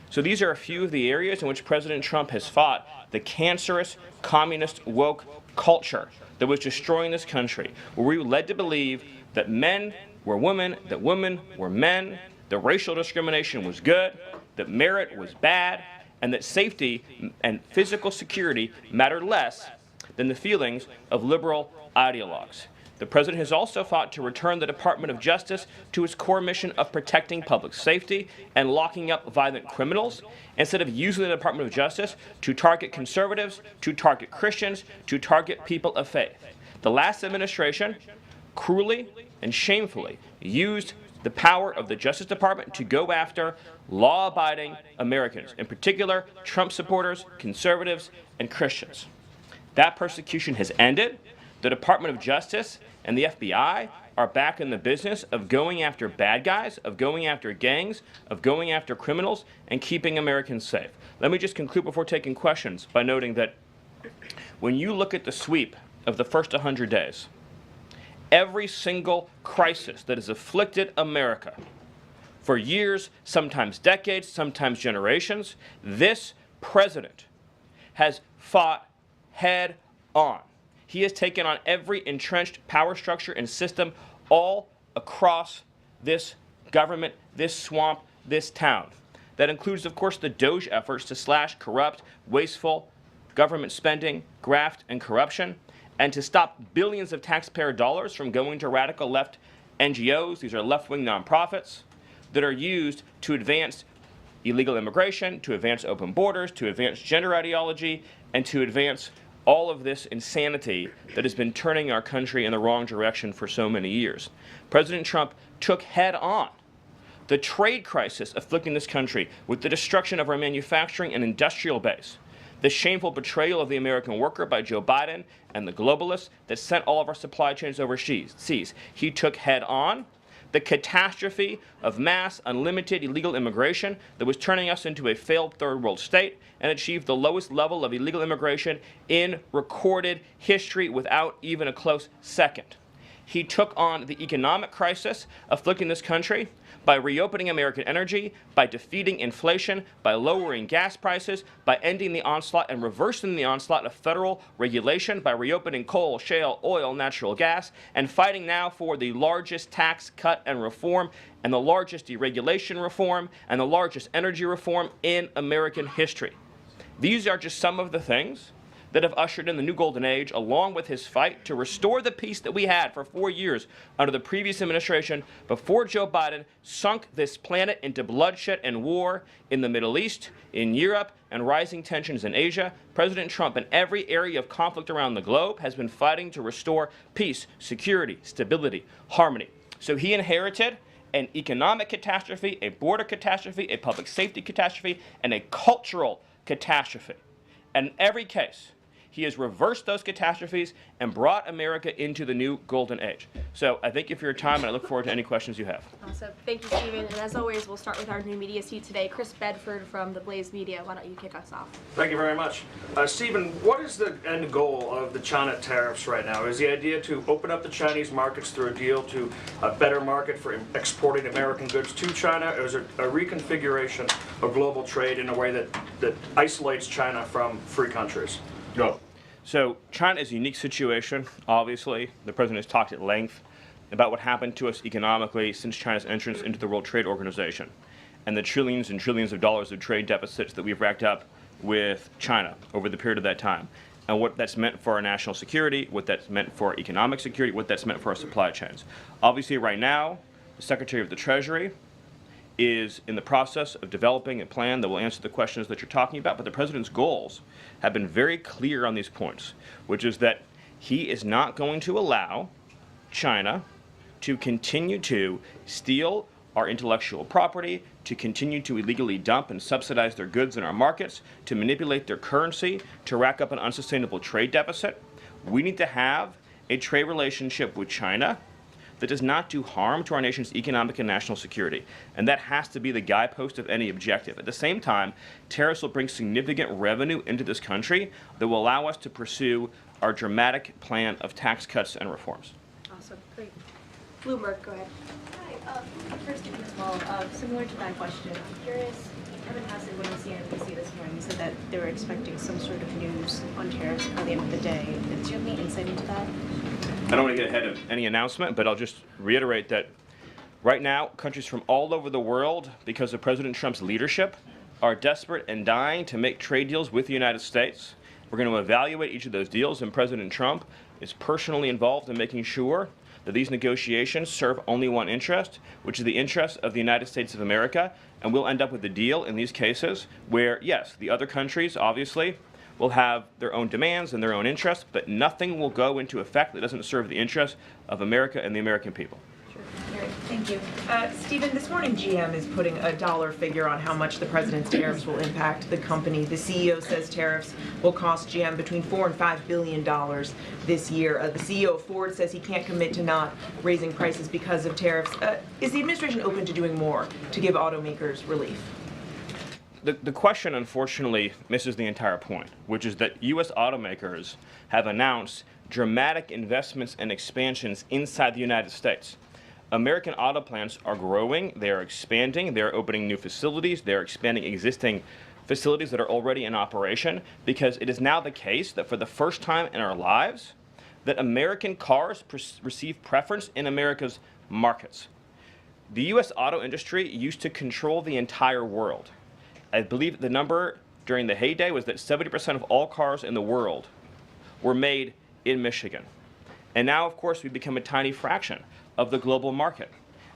So these are a few of the areas in which President Trump has fought the cancerous, communist, woke culture that was destroying this country, where we were led to believe that men were women, that women were men, that racial discrimination was good, that merit was bad, and that safety and physical security mattered less than the feelings of liberal ideologues. The president has also fought to return the Department of Justice to its core mission of protecting public safety and locking up violent criminals, instead of using the Department of Justice to target conservatives, to target Christians, to target people of faith. The last administration cruelly and shamefully used the power of the Justice Department to go after law-abiding Americans, in particular Trump supporters, conservatives, and Christians. That persecution has ended. The Department of Justice and the FBI are back in the business of going after bad guys, of going after gangs, of going after criminals, and keeping Americans safe. Let me just conclude before taking questions by noting that when you look at the sweep of the first 100 days, every single crisis that has afflicted America for years, sometimes decades, sometimes generations, this president has fought head on. He has taken on every entrenched power structure and system all across this government, this swamp, this town. That includes, of course, the DOGE efforts to slash corrupt, wasteful government spending, graft, and corruption, and to stop billions of taxpayer dollars from going to radical left NGOs. These are left-wing nonprofits that are used to advance illegal immigration, to advance open borders, to advance gender ideology, and to advance all of this insanity that has been turning our country in the wrong direction for so many years. President Trump took head on the trade crisis afflicting this country with the destruction of our manufacturing and industrial base, the shameful betrayal of the American worker by Joe Biden and the globalists that sent all of our supply chains overseas. He took head on the catastrophe of mass, unlimited illegal immigration that was turning us into a failed third world state, and achieved the lowest level of illegal immigration in recorded history without even a close second. He took on the economic crisis afflicting this country by reopening American energy, by defeating inflation, by lowering gas prices, by ending the onslaught and reversing the onslaught of federal regulation, by reopening coal, shale, oil, natural gas, and fighting now for the largest tax cut and reform, and the largest deregulation reform, and the largest energy reform in American history. These are just some of the things that have ushered in the new golden age, along with his fight to restore the peace that we had for 4 years under the previous administration before Joe Biden sunk this planet into bloodshed and war in the Middle East, in Europe, and rising tensions in Asia. President Trump, in every area of conflict around the globe, has been fighting to restore peace, security, stability, harmony. So he inherited an economic catastrophe, a border catastrophe, a public safety catastrophe, and a cultural catastrophe. And in every case, he has reversed those catastrophes and brought America into the new golden age. So I thank you for your time, and I look forward to any questions you have. Awesome. Thank you, Stephen. And as always, we'll start with our new media seat today. Chris Bedford from the Blaze Media. Why don't you kick us off? Thank you very much. Stephen, what is the end goal of the China tariffs right now? Is the idea to open up the Chinese markets through a deal to a better market for exporting American goods to China, or is it a reconfiguration of global trade in a way that isolates China from free countries? No. So China is a unique situation, obviously. The president has talked at length about what happened to us economically since China's entrance into the World Trade Organization and the trillions and trillions of dollars of trade deficits that we've racked up with China over the period of that time, and what that's meant for our national security, what that's meant for our economic security, what that's meant for our supply chains. Obviously, right now, the Secretary of the Treasury is in the process of developing a plan that will answer the questions that you're talking about, but the president's goals have been very clear on these points, which is that he is not going to allow China to continue to steal our intellectual property, to continue to illegally dump and subsidize their goods in our markets, to manipulate their currency, to rack up an unsustainable trade deficit. We need to have a trade relationship with China that does not do harm to our nation's economic and national security. And that has to be the guidepost of any objective. At the same time, tariffs will bring significant revenue into this country that will allow us to pursue our dramatic plan of tax cuts and reforms. Awesome, great. Bloomberg, go ahead. Hi, first to you as well, similar to that question, I'm curious, Kevin Hassett went on CNBC this morning, he said that they were expecting some sort of news on tariffs by the end of the day. Do you have any insight into that? I don't want to get ahead of any announcement, but I'll just reiterate that right now, countries from all over the world, because of President Trump's leadership, are desperate and dying to make trade deals with the United States. We're going to evaluate each of those deals, and President Trump is personally involved in making sure that these negotiations serve only one interest, which is the interest of the United States of America, and we'll end up with a deal in these cases where, yes, the other countries, obviously, will have their own demands and their own interests, but nothing will go into effect that doesn't serve the interests of America and the American people. Great, thank you. Stephen, this morning GM is putting a dollar figure on how much the president's tariffs will impact the company. The CEO says tariffs will cost GM between $4 and $5 billion this year. The CEO of Ford says he can't commit to not raising prices because of tariffs. Is the administration open to doing more to give automakers relief? The question, unfortunately, misses the entire point, which is that U.S. automakers have announced dramatic investments and expansions inside the United States. American auto plants are growing, they're expanding, they're opening new facilities, they're expanding existing facilities that are already in operation, because it is now the case that for the first time in our lives, that American cars receive preference in America's markets. The U.S. auto industry used to control the entire world. I believe the number during the heyday was that 70% of all cars in the world were made in Michigan. And now, of course, we've become a tiny fraction of the global market.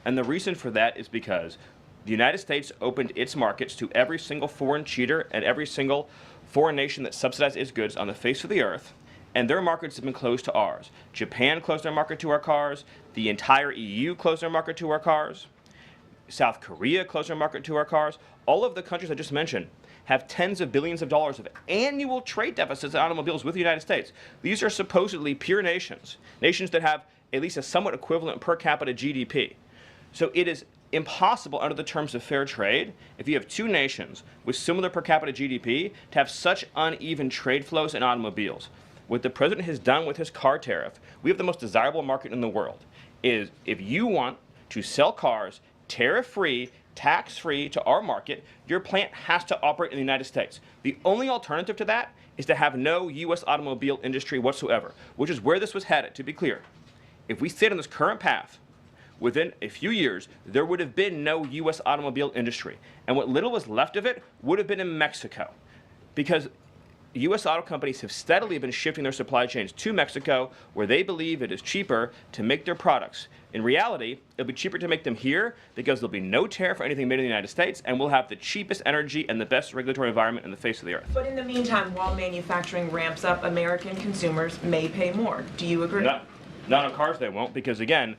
And the reason for that is because the United States opened its markets to every single foreign cheater and every single foreign nation that subsidized its goods on the face of the earth, and their markets have been closed to ours. Japan closed their market to our cars. The entire EU closed their market to our cars. South Korea closed their market to our cars. All of the countries I just mentioned have tens of billions of dollars of annual trade deficits in automobiles with the United States. These are supposedly pure nations, nations that have at least a somewhat equivalent per capita GDP. So it is impossible under the terms of fair trade, if you have two nations with similar per capita GDP, to have such uneven trade flows in automobiles. What the president has done with his car tariff, we have the most desirable market in the world, is if you want to sell cars tariff-free, tax-free to our market, your plant has to operate in the United States. The only alternative to that is to have no U.S. automobile industry whatsoever, which is where this was headed, to be clear. If we stayed on this current path, within a few years, there would have been no U.S. automobile industry. And what little was left of it would have been in Mexico. Because U.S. auto companies have steadily been shifting their supply chains to Mexico, where they believe it is cheaper to make their products. In reality, it'll be cheaper to make them here because there'll be no tariff for anything made in the United States, and we'll have the cheapest energy and the best regulatory environment in the face of the earth. But in the meantime, while manufacturing ramps up, American consumers may pay more. Do you agree? Not on cars they won't, because again,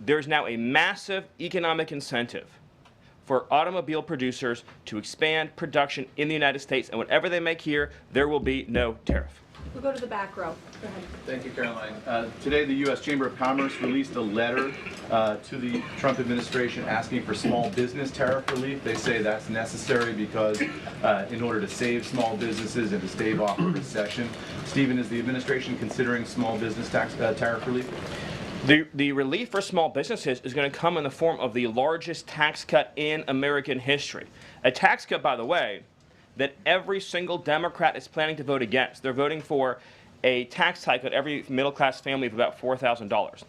there's now a massive economic incentive for automobile producers to expand production in the United States, and whatever they make here, there will be no tariff. We'll go to the back row. Go ahead. Thank you, Caroline. Today, the U.S. Chamber of Commerce released a letter to the Trump administration asking for small business tariff relief. They say that's necessary because in order to save small businesses and to stave off a recession. Stephen, is the administration considering small business tariff relief? The relief for small businesses is going to come in the form of the largest tax cut in American history. A tax cut, by the way, that every single Democrat is planning to vote against. They're voting for a tax hike on every middle-class family of about $4,000.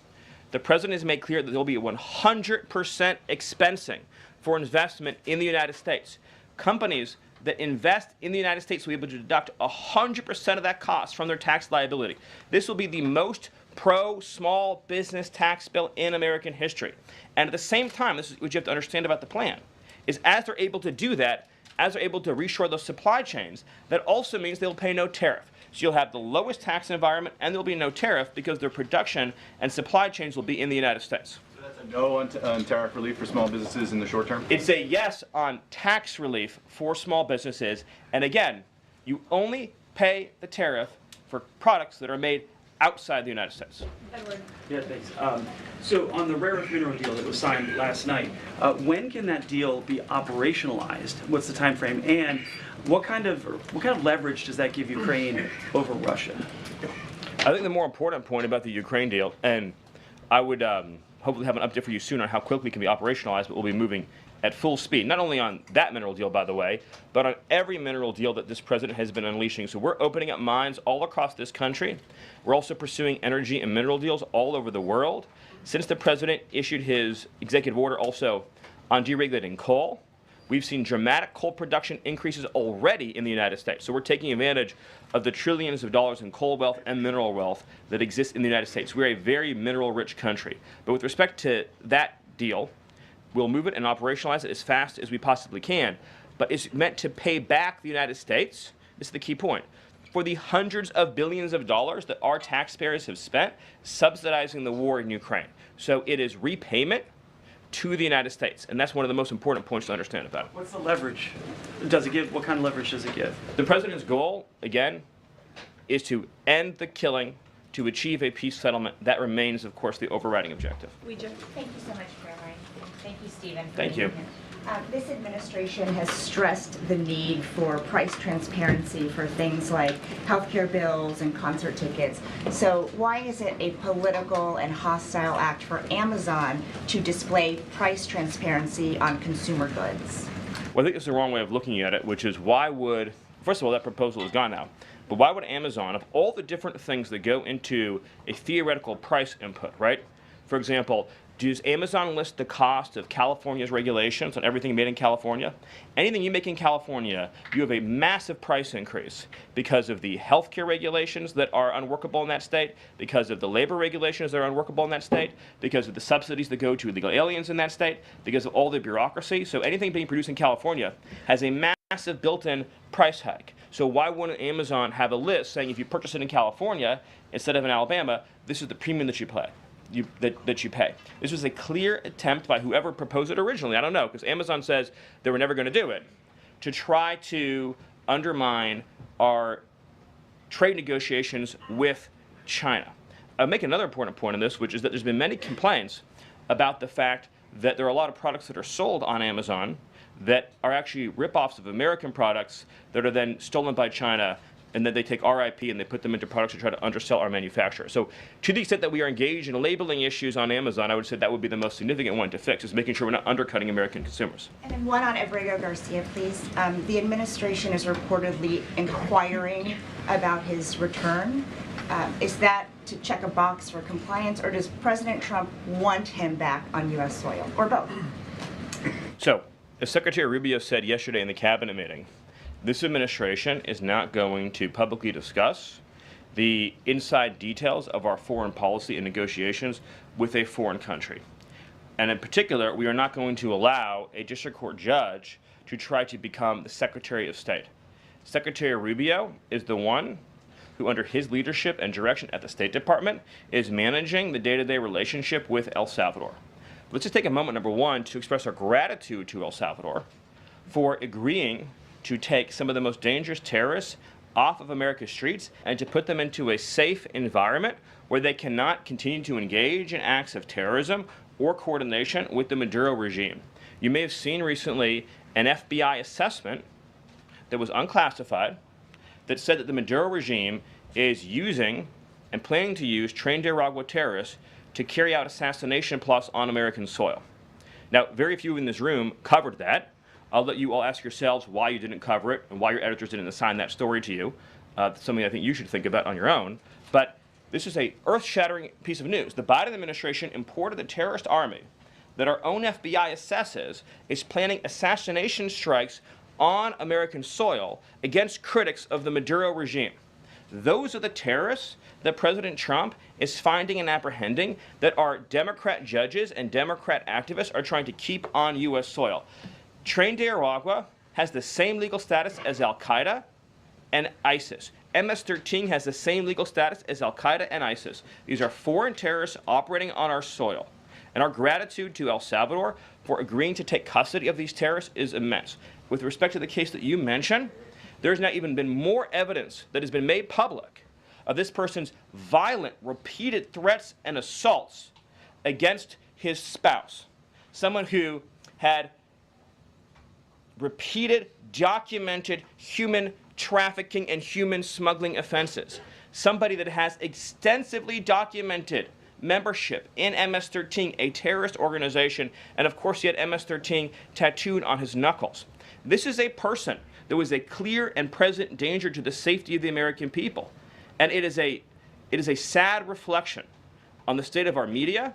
The president has made clear that there will be 100% expensing for investment in the United States. Companies that invest in the United States will be able to deduct 100% of that cost from their tax liability. This will be the most pro-small business tax bill in American history. And at the same time, this is what you have to understand about the plan, is as they're able to do that, as they're able to reshore those supply chains, that also means they'll pay no tariff. So you'll have the lowest tax environment and there'll be no tariff because their production and supply chains will be in the United States. So that's a no on tariff relief for small businesses in the short term? It's a yes on tax relief for small businesses. And again, you only pay the tariff for products that are made outside the United States. Edward. Yeah, thanks. So on the rare earth mineral deal that was signed last night, when can that deal be operationalized? What's the time frame? And what kind of leverage does that give Ukraine over Russia? I think the more important point about the Ukraine deal, and I would hopefully have an update for you soon on how quickly it can be operationalized, but we'll be moving at full speed, not only on that mineral deal, by the way, but on every mineral deal that this president has been unleashing. So we're opening up mines all across this country. We're also pursuing energy and mineral deals all over the world. Since the president issued his executive order also on deregulating coal, we've seen dramatic coal production increases already in the United States. So we're taking advantage of the trillions of dollars in coal wealth and mineral wealth that exists in the United States. We're a very mineral-rich country. But with respect to that deal, we'll move it and operationalize it as fast as we possibly can. But it's meant to pay back the United States, this is the key point, for the hundreds of billions of dollars that our taxpayers have spent subsidizing the war in Ukraine. So it is repayment to the United States. And that's one of the most important points to understand about it. What's the leverage? Does it give? What kind of leverage does it give? The president's goal, again, is to end the killing, to achieve a peace settlement. That remains, of course, the overriding objective. Thank you so much, Caroline. Thank you, Stephen. Thank you. This administration has stressed the need for price transparency for things like healthcare bills and concert tickets. So why is it a political and hostile act for Amazon to display price transparency on consumer goods? Well, I think it's the wrong way of looking at it, which is why would, first of all, that proposal is gone now, but why would Amazon, of all the different things that go into a theoretical price input, right? For example, does Amazon list the cost of California's regulations on everything made in California? Anything you make in California, you have a massive price increase because of the healthcare regulations that are unworkable in that state, because of the labor regulations that are unworkable in that state, because of the subsidies that go to illegal aliens in that state, because of all the bureaucracy. So anything being produced in California has a massive built-in price hike. So why wouldn't Amazon have a list saying if you purchase it in California instead of in Alabama, this is the premium that you pay? That you pay. This was a clear attempt by whoever proposed it originally, I don't know, because Amazon says they were never going to do it, to try to undermine our trade negotiations with China. I'll make another important point on this, which is that there's been many complaints about the fact that there are a lot of products that are sold on Amazon that are actually ripoffs of American products that are then stolen by China, and then they take our IP and they put them into products to try to undersell our manufacturer. So to the extent that we are engaged in labeling issues on Amazon, I would say that would be the most significant one to fix, is making sure we're not undercutting American consumers. And then one on Ongo Garcia, please. The administration is reportedly inquiring about his return. Is that to check a box for compliance, or does President Trump want him back on U.S. soil, or both? So, as Secretary Rubio said yesterday in the cabinet meeting, this administration is not going to publicly discuss the inside details of our foreign policy and negotiations with a foreign country. And in particular, we are not going to allow a district court judge to try to become the Secretary of State. Secretary Rubio is the one who, under his leadership and direction at the State Department, is managing the day-to-day relationship with El Salvador. Let's just take a moment, number one, to express our gratitude to El Salvador for agreeing to take some of the most dangerous terrorists off of America's streets and to put them into a safe environment where they cannot continue to engage in acts of terrorism or coordination with the Maduro regime. You may have seen recently an FBI assessment that was unclassified that said that the Maduro regime is using and planning to use trained Aragua terrorists to carry out assassination plots on American soil. Now, very few in this room covered that. I'll let you all ask yourselves why you didn't cover it and why your editors didn't assign that story to you. Something I think you should think about on your own. But this is a earth-shattering piece of news. The Biden administration imported a terrorist army that our own FBI assesses is planning assassination strikes on American soil against critics of the Maduro regime. Those are the terrorists that President Trump is finding and apprehending that our Democrat judges and Democrat activists are trying to keep on U.S. soil. Tren de Aragua has the same legal status as Al-Qaeda and ISIS. MS-13 has the same legal status as Al-Qaeda and ISIS. These are foreign terrorists operating on our soil. And our gratitude to El Salvador for agreeing to take custody of these terrorists is immense. With respect to the case that you mentioned, there's now even been more evidence that has been made public of this person's violent, repeated threats and assaults against his spouse, someone who had repeated, documented human trafficking and human smuggling offenses, somebody that has extensively documented membership in MS-13, a terrorist organization, and of course he had MS-13 tattooed on his knuckles. This is a person that was a clear and present danger to the safety of the American people. And it is a sad reflection on the state of our media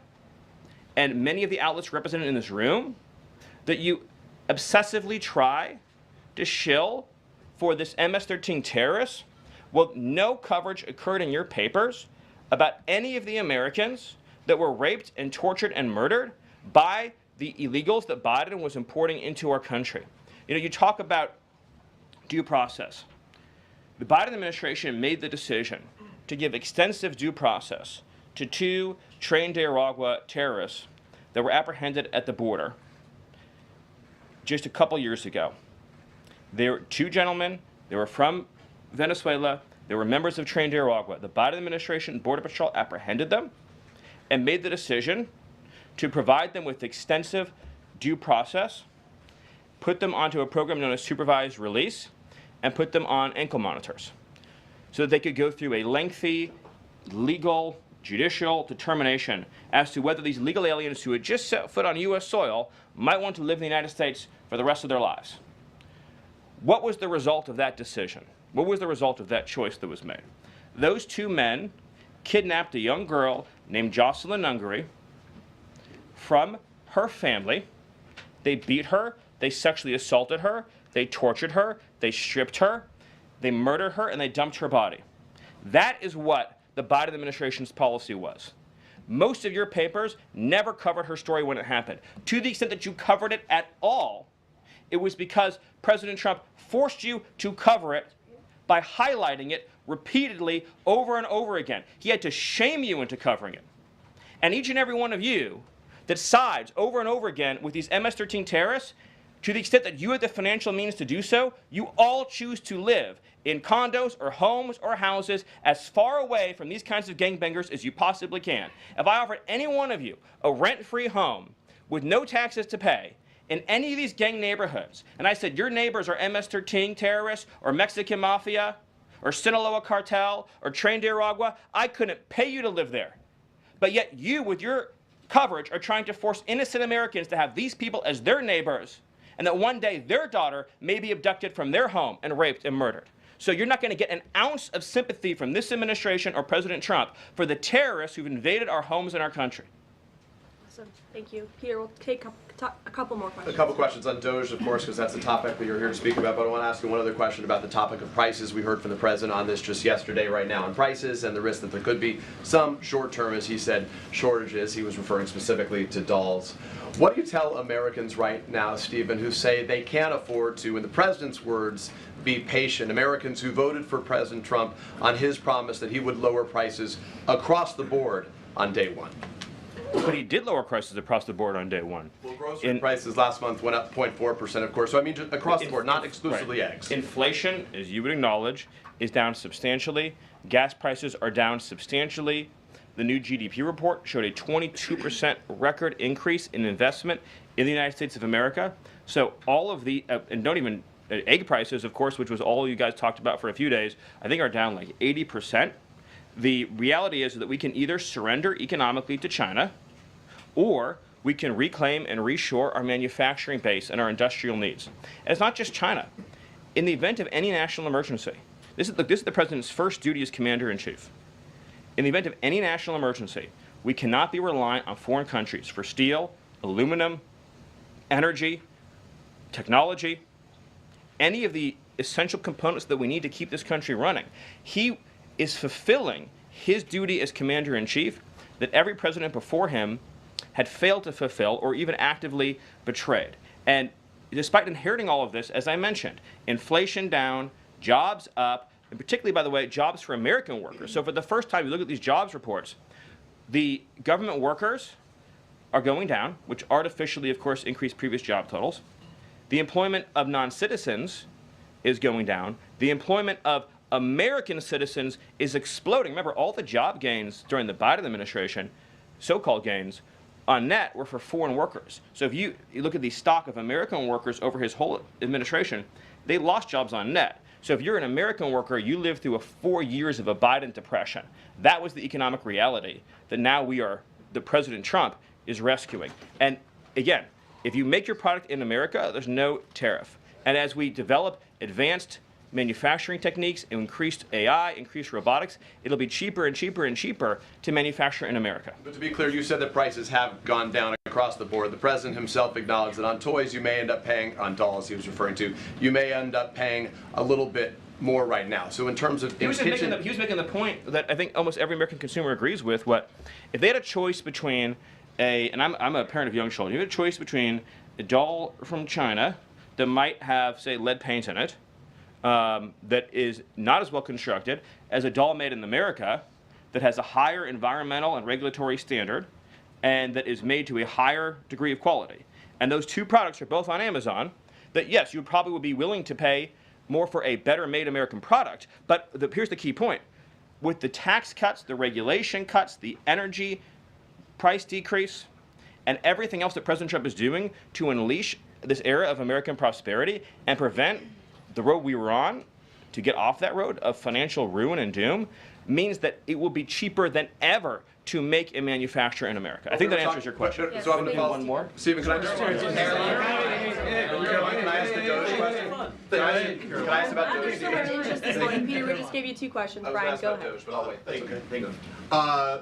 and many of the outlets represented in this room that you obsessively try to shill for this MS-13 terrorist. Well, no coverage occurred in your papers about any of the Americans that were raped and tortured and murdered by the illegals that Biden was importing into our country. You know, you talk about due process. The Biden administration made the decision to give extensive due process to 2 trained Nicaragua terrorists that were apprehended at the border just a couple years ago. They were 2 gentlemen. They were from Venezuela. They were members of trained Nicaragua. The Biden administration and Border Patrol apprehended them and made the decision to provide them with extensive due process, put them onto a program known as supervised release, and put them on ankle monitors so that they could go through a lengthy legal judicial determination as to whether these legal aliens who had just set foot on U.S. soil might want to live in the United States for the rest of their lives. What was the result of that decision? What was the result of that choice that was made? Those 2 men kidnapped a young girl named Jocelyn Ungary from her family. They beat her, they sexually assaulted her, they tortured her, they stripped her, they murdered her, and they dumped her body. That is what the Biden administration's policy was. Most of your papers never covered her story when it happened. To the extent that you covered it at all, it was because President Trump forced you to cover it by highlighting it repeatedly over and over again. He had to shame you into covering it. And each and every one of you that sides over and over again with these MS-13 terrorists, to the extent that you have the financial means to do so, you all choose to live in condos or homes or houses as far away from these kinds of gangbangers as you possibly can. If I offered any one of you a rent-free home with no taxes to pay in any of these gang neighborhoods, and I said your neighbors are MS-13 terrorists or Mexican mafia or Sinaloa cartel or trained Nicaragua, I couldn't pay you to live there. But yet you, with your coverage, are trying to force innocent Americans to have these people as their neighbors, and that one day their daughter may be abducted from their home and raped and murdered. So you're not going to get an ounce of sympathy from this administration or President Trump for the terrorists who've invaded our homes and our country. Awesome. Thank you. Peter, we'll take a couple more questions. A couple questions on DOGE, of course, because that's the topic that you're here to speak about. But I want to ask you one other question about the topic of prices. We heard from the president on this just yesterday, right now, on prices and the risk that there could be some short-term, as he said, shortages. He was referring specifically to dolls. What do you tell Americans right now, Stephen, who say they can't afford to, in the president's words, be patient? Americans who voted for President Trump on his promise that he would lower prices across the board on day 1. But he did lower prices across the board on day 1. Well, grocery prices last month went up 0.4%, of course. So I mean, just across the board, not exclusively eggs. Inflation, as you would acknowledge, is down substantially. Gas prices are down substantially. The new GDP report showed a 22% record increase in investment in the United States of America. So all of the, and don't even, egg prices, of course, which was all you guys talked about for a few days, I think are down like 80%. The reality is that we can either surrender economically to China, or we can reclaim and reshore our manufacturing base and our industrial needs. And it's not just China. In the event of any national emergency, this is the president's first duty as commander-in-chief. In the event of any national emergency, we cannot be reliant on foreign countries for steel, aluminum, energy, technology, any of the essential components that we need to keep this country running. He is fulfilling his duty as commander-in-chief that every president before him had failed to fulfill or even actively betrayed. And despite inheriting all of this, as I mentioned, inflation down, jobs up, and particularly, by the way, jobs for American workers. So for the first time, you look at these jobs reports, the government workers are going down, which artificially, of course, increased previous job totals. The employment of non-citizens is going down. The employment of American citizens is exploding. Remember, all the job gains during the Biden administration, so-called gains, on net were for foreign workers. So if you look at the stock of American workers over his whole administration, they lost jobs on net. So if you're an American worker, you lived through 4 years of a Biden depression. That was the economic reality that now the President Trump is rescuing. And again, if you make your product in America, there's no tariff. And as we develop advanced manufacturing techniques, increased AI, increased robotics, it'll be cheaper and cheaper and cheaper to manufacture in America. But to be clear, you said that prices have gone down across the board. The president himself acknowledged that on toys you may end up paying, on dolls he was referring to, you may end up paying a little bit more right now. So in terms of he was making the point that I think almost every American consumer agrees with. If they had a choice between and I'm a parent of young children, you had a choice between a doll from China that might have, say, lead paint in it, that is not as well constructed as a doll made in America that has a higher environmental and regulatory standard and that is made to a higher degree of quality. And those two products are both on Amazon, that yes, you probably would be willing to pay more for a better made American product. But here's the key point. With the tax cuts, the regulation cuts, the energy price decrease, and everything else that President Trump is doing to unleash this era of American prosperity and prevent the road we were on to get off that road of financial ruin and doom, means that it will be cheaper than ever to make and manufacture in America. I think that answers your question. So I'm going to follow one more. Stephen, can I just can I ask the Doge question? Can I ask about Doge? Peter, we just gave you 2 questions. Brian, go ahead. Doge, but I'll wait. Thank you.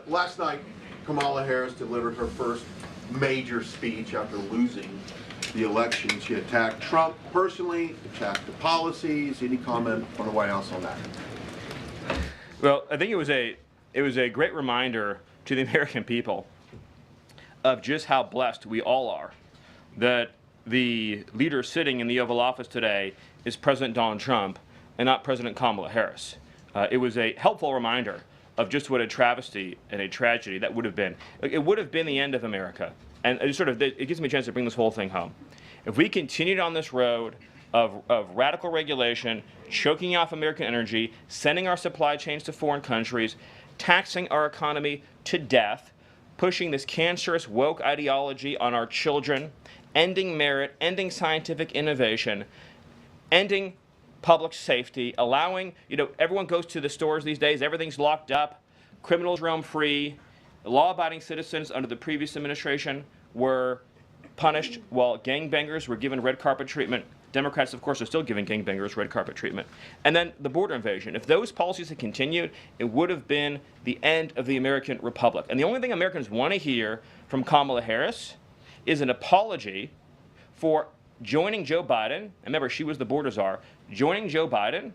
Last night, Kamala Harris delivered her first major speech after losing the election. She attacked Trump personally, attacked the policies. Any comment from the White House on that? Well, I think it was a great reminder to the American people of just how blessed we all are that the leader sitting in the Oval Office today is President Donald Trump and not President Kamala Harris. It was a helpful reminder of just what a travesty and a tragedy that would have been. It would have been the end of America. And it gives me a chance to bring this whole thing home. If we continued on this road of radical regulation, choking off American energy, sending our supply chains to foreign countries, taxing our economy to death, pushing this cancerous woke ideology on our children, ending merit, ending scientific innovation, ending public safety, allowing, everyone goes to the stores these days, everything's locked up, criminals roam free, law-abiding citizens under the previous administration were punished while gangbangers were given red carpet treatment. Democrats, of course, are still giving gangbangers red carpet treatment. And then the border invasion. If those policies had continued, it would have been the end of the American Republic. And the only thing Americans want to hear from Kamala Harris is an apology for joining Joe Biden, and remember, she was the border czar, joining Joe Biden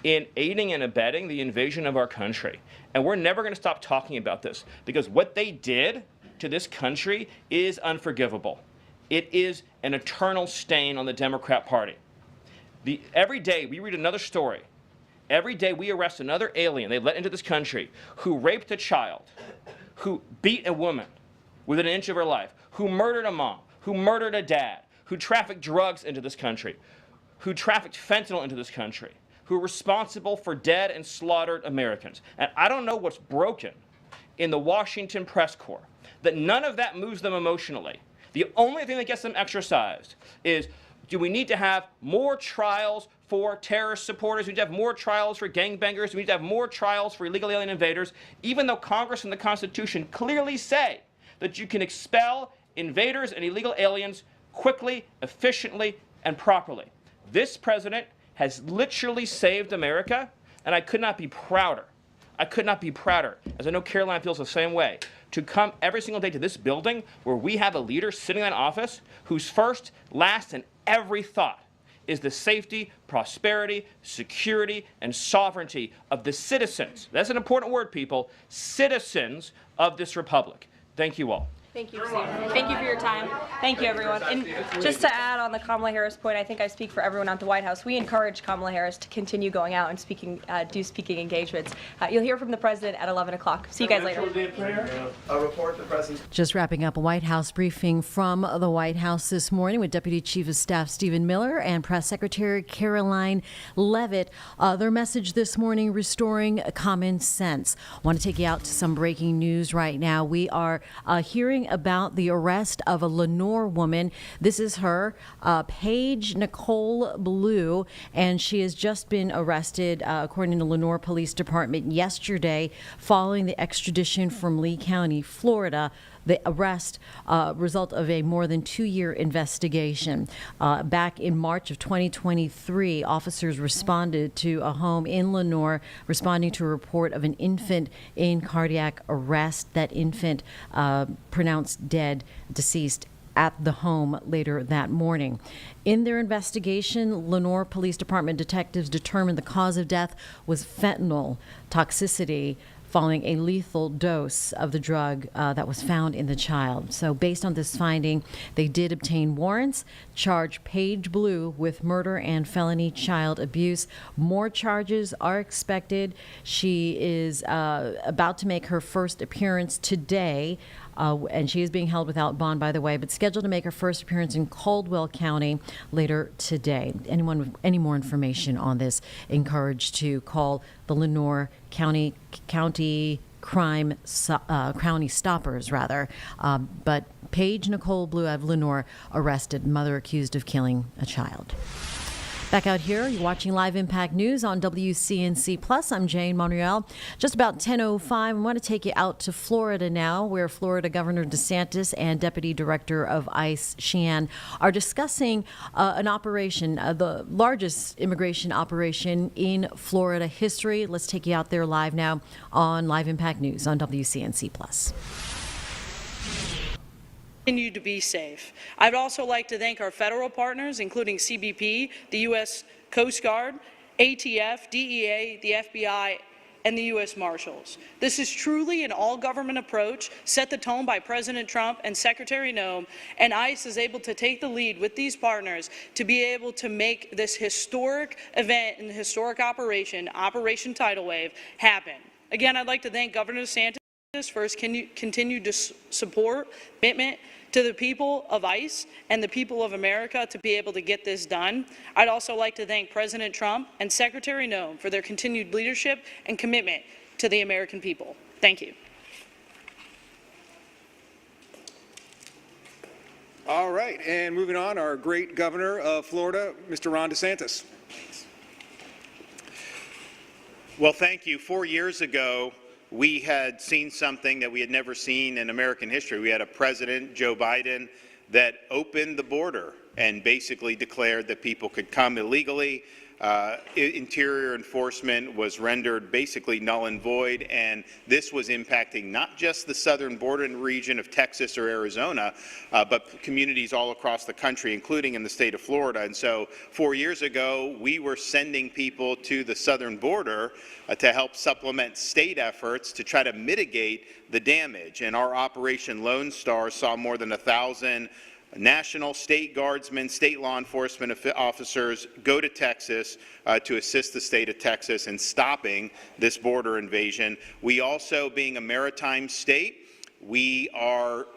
in aiding and abetting the invasion of our country. And we're never going to stop talking about this, because what they did to this country is unforgivable. It is an eternal stain on the Democrat Party. Every day we read another story. Every day we arrest another alien they let into this country who raped a child, who beat a woman within an inch of her life, who murdered a mom, who murdered a dad, who trafficked drugs into this country, who trafficked fentanyl into this country, who are responsible for dead and slaughtered Americans. And I don't know what's broken in the Washington press corps, that none of that moves them emotionally. The only thing that gets them exercised is, do we need to have more trials for terrorist supporters? Do we need to have more trials for gangbangers? Do we need to have more trials for illegal alien invaders? Even though Congress and the Constitution clearly say that you can expel invaders and illegal aliens quickly, efficiently, and properly. This president has literally saved America, and I could not be prouder. I could not be prouder, as I know Caroline feels the same way, to come every single day to this building where we have a leader sitting in that office whose first, last, and every thought is the safety, prosperity, security, and sovereignty of the citizens. That's an important word, people. Citizens of this republic. Thank you all. Thank you, Stephen. Thank you for your time. Thank you, everyone. And just to add on the Kamala Harris point, I think I speak for everyone at the White House. We encourage Kamala Harris to continue going out and do speaking engagements. You'll hear from the president at 11 o'clock. See you guys later. A report the president. Just wrapping up a White House briefing from the White House this morning with Deputy Chief of Staff Stephen Miller and Press Secretary Caroline Levit. Their message this morning, restoring common sense. I want to take you out to some breaking news right now. We are hearing hearing about the arrest of a Lenoir woman. This is her, Paige Nicole Blue, and she has just been arrested, according to Lenoir Police Department, yesterday following the extradition from Lee County, Florida. The arrest result of a more than 2-year investigation. Back in March of 2023, officers responded to a home in Lenoir, responding to a report of an infant in cardiac arrest. That infant pronounced deceased at the home later that morning. In their investigation, Lenoir Police Department detectives determined the cause of death was fentanyl toxicity following a lethal dose of the drug that was found in the child. So based on this finding, they did obtain warrants, charge Paige Blue with murder and felony child abuse. More charges are expected. She is about to make her first appearance today, and she is being held without bond, by the way, but scheduled to make her first appearance in Caldwell County later today. Anyone with any more information on this, encouraged to call the Lenoir County Crime County Stoppers, rather. But Paige Nicole Blue of Lenoir arrested, mother accused of killing a child. Back out here, you're watching Live Impact News on WCNC Plus. I'm Jane Monreal. Just about 10:05, I want to take you out to Florida now, where Florida Governor DeSantis and Deputy Director of ICE Sheehan are discussing an operation, the largest immigration operation in Florida history. Let's take you out there live now on Live Impact News on WCNC Plus. Continue to be safe. I'd also like to thank our federal partners, including CBP, the U.S. Coast Guard, ATF, DEA, the FBI, and the U.S. Marshals. This is truly an all-government approach set the tone by President Trump and Secretary Noem, and ICE is able to take the lead with these partners to be able to make this historic event and historic operation, Operation Tidal Wave, happen. Again, I'd like to thank Governor DeSantis for his continued support, commitment to the people of ICE and the people of America to be able to get this done. I'd also like to thank President Trump and Secretary Noem for their continued leadership and commitment to the American people. Thank you. All right, and moving on, our great governor of Florida, Mr. Ron DeSantis. Well, thank you. 4 years ago, we had seen something that we had never seen in American history. We had a president, Joe Biden, that opened the border and basically declared that people could come illegally. Interior enforcement was rendered basically null and void, and this was impacting not just the southern border region of Texas or Arizona, but communities all across the country, including in the state of Florida. And so 4 years ago, we were sending people to the southern border to help supplement state efforts to try to mitigate the damage. And our Operation Lone Star saw more than 1,000 national, state guardsmen, state law enforcement officers go to Texas to assist the state of Texas in stopping this border invasion. We also, being a maritime state, we are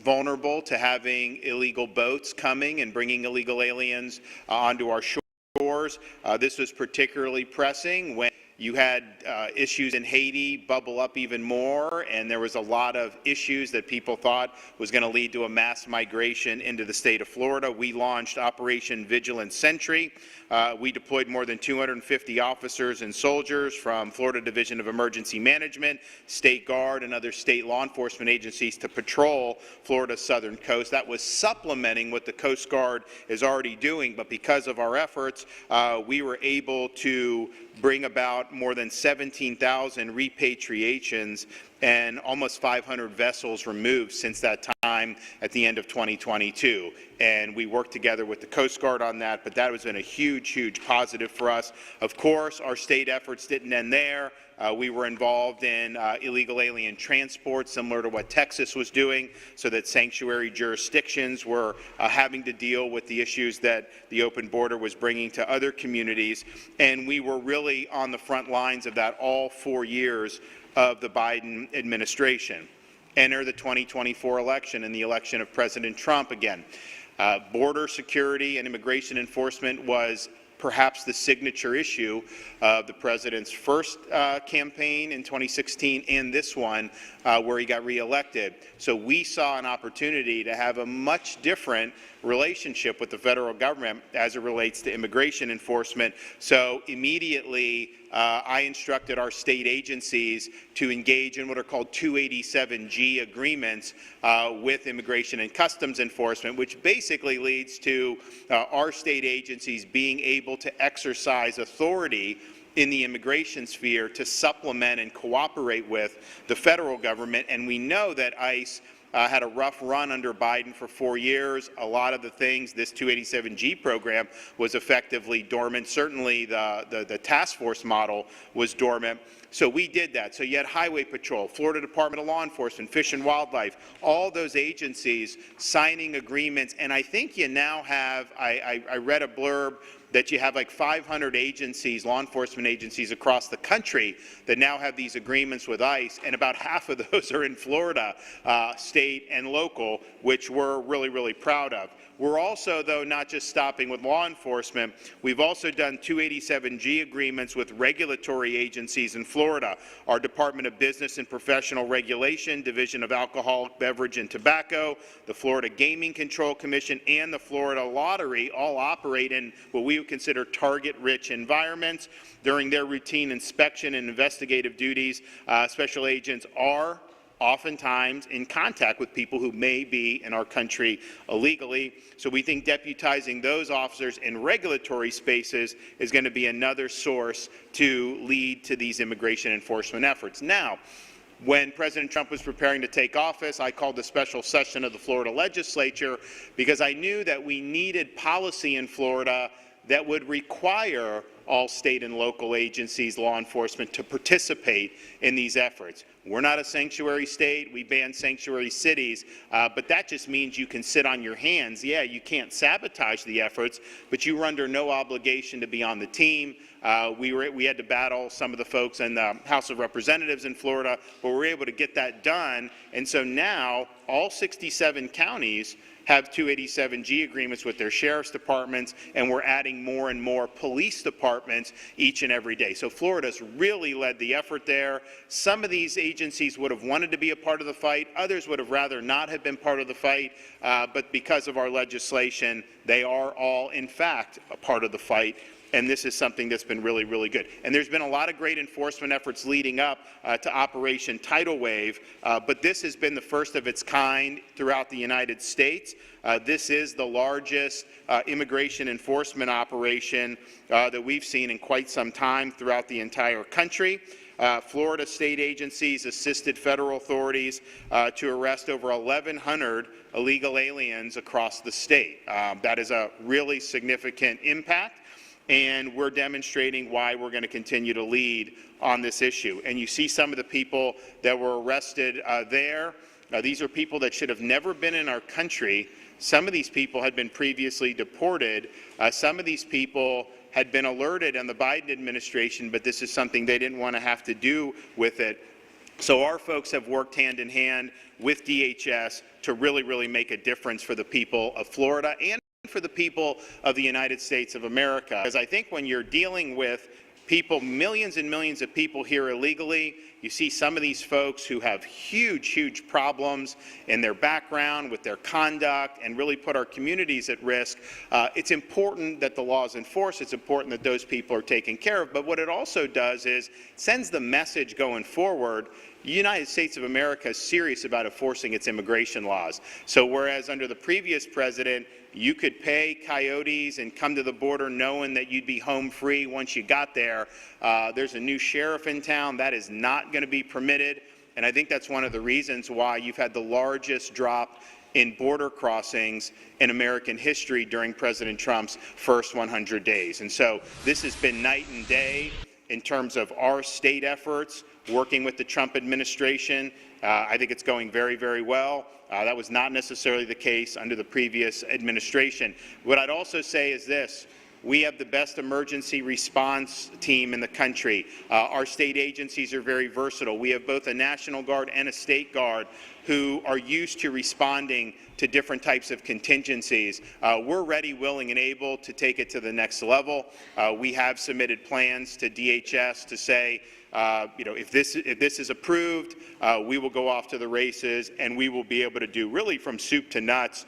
vulnerable to having illegal boats coming and bringing illegal aliens onto our shores. This was particularly pressing when you had issues in Haiti bubble up even more, and there was a lot of issues that people thought was going to lead to a mass migration into the state of Florida. We launched Operation Vigilant Sentry. We deployed more than 250 officers and soldiers from Florida Division of Emergency Management, State Guard, and other state law enforcement agencies to patrol Florida's southern coast. That was supplementing what the Coast Guard is already doing, but because of our efforts, we were able to bring about more than 17,000 repatriations and almost 500 vessels removed since that time at the end of 2022. And we worked together with the Coast Guard on that, but that has been a huge, huge positive for us. Of course, our state efforts didn't end there. We were involved in illegal alien transport, similar to what Texas was doing, so that sanctuary jurisdictions were having to deal with the issues that the open border was bringing to other communities. And we were really on the front lines of that all 4 years of the Biden administration. Enter the 2024 election and the election of President Trump again. Border security and immigration enforcement was perhaps the signature issue of the president's first campaign in 2016 and this one where he got reelected. So we saw an opportunity to have a much different relationship with the federal government as it relates to immigration enforcement. So immediately I instructed our state agencies to engage in what are called 287G agreements with Immigration and Customs Enforcement, which basically leads to our state agencies being able to exercise authority in the immigration sphere to supplement and cooperate with the federal government. And we know that ICE had a rough run under Biden for 4 years. A lot of the things, this 287G program was effectively dormant. Certainly the task force model was dormant. So we did that. So you had Highway Patrol, Florida Department of Law Enforcement, Fish and Wildlife, all those agencies signing agreements. And I think you now have, I read a blurb that you have like 500 agencies, law enforcement agencies across the country that now have these agreements with ICE, and about half of those are in Florida, state and local, which we're really, really proud of. We're also, though, not just stopping with law enforcement. We've also done 287G agreements with regulatory agencies in Florida. Our Department of Business and Professional Regulation, Division of Alcoholic Beverage and Tobacco, the Florida Gaming Control Commission, and the Florida Lottery all operate in what we would consider target-rich environments. During their routine inspection and investigative duties, special agents are oftentimes in contact with people who may be in our country illegally. So we think deputizing those officers in regulatory spaces is going to be another source to lead to these immigration enforcement efforts. Now, when President Trump was preparing to take office, I called a special session of the Florida legislature because I knew that we needed policy in Florida that would require all state and local agencies, law enforcement, to participate in these efforts. We're not a sanctuary state. We ban sanctuary cities, but that just means you can sit on your hands. Yeah, you can't sabotage the efforts, but you were under no obligation to be on the team. We had to battle some of the folks in the House of Representatives in Florida, but we were able to get that done. And so now all 67 counties have 287G agreements with their sheriff's departments, and we're adding more and more police departments each and every day. So Florida's really led the effort there. Some of these agencies would have wanted to be a part of the fight. Others would have rather not have been part of the fight, but because of our legislation, they are all, in fact, a part of the fight. And this is something that's been really, really good. And there's been a lot of great enforcement efforts leading up to Operation Tidal Wave, but this has been the first of its kind throughout the United States. This is the largest immigration enforcement operation that we've seen in quite some time throughout the entire country. Florida state agencies assisted federal authorities to arrest over 1,100 illegal aliens across the state. That is a really significant impact. And we're demonstrating why we're going to continue to lead on this issue. And you see some of the people that were arrested there. These are people that should have never been in our country. Some of these people had been previously deported. Some of these people had been alerted on the Biden administration, but this is something they didn't want to have to do with it. So our folks have worked hand in hand with DHS to really, really make a difference for the people of Florida and for the people of the United States of America. Because I think when you're dealing with people, millions and millions of people here illegally, you see some of these folks who have huge, huge problems in their background, with their conduct, and really put our communities at risk. It's important that the law is enforced. It's important that those people are taken care of. But what it also does is sends the message going forward. The United States of America is serious about enforcing its immigration laws. So whereas under the previous president, you could pay coyotes and come to the border knowing that you'd be home free once you got there, there's a new sheriff in town. That is not going to be permitted. And I think that's one of the reasons why you've had the largest drop in border crossings in American history during President Trump's first 100 days. And so this has been night and day in terms of our state efforts, working with the Trump administration. I think it's going very, very well. That was not necessarily the case under the previous administration. What I'd also say is this: We have the best emergency response team in the country. Our state agencies are very versatile. We have both a National Guard and a State Guard who are used to responding to different types of contingencies. We're ready, willing, and able to take it to the next level. We have submitted plans to DHS to say, if this is approved, we will go off to the races, and we will be able to do really from soup to nuts,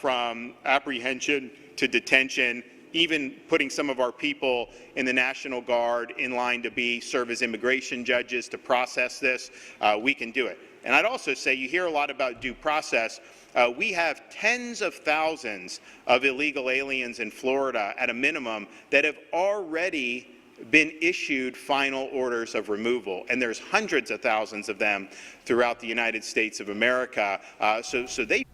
from apprehension to detention, even putting some of our people in the National Guard in line to serve as immigration judges to process this. We can do it. And I'd also say, you hear a lot about due process. We have tens of thousands of illegal aliens in Florida at a minimum that have already been issued final orders of removal, and there's hundreds of thousands of them throughout the United States of America. So they.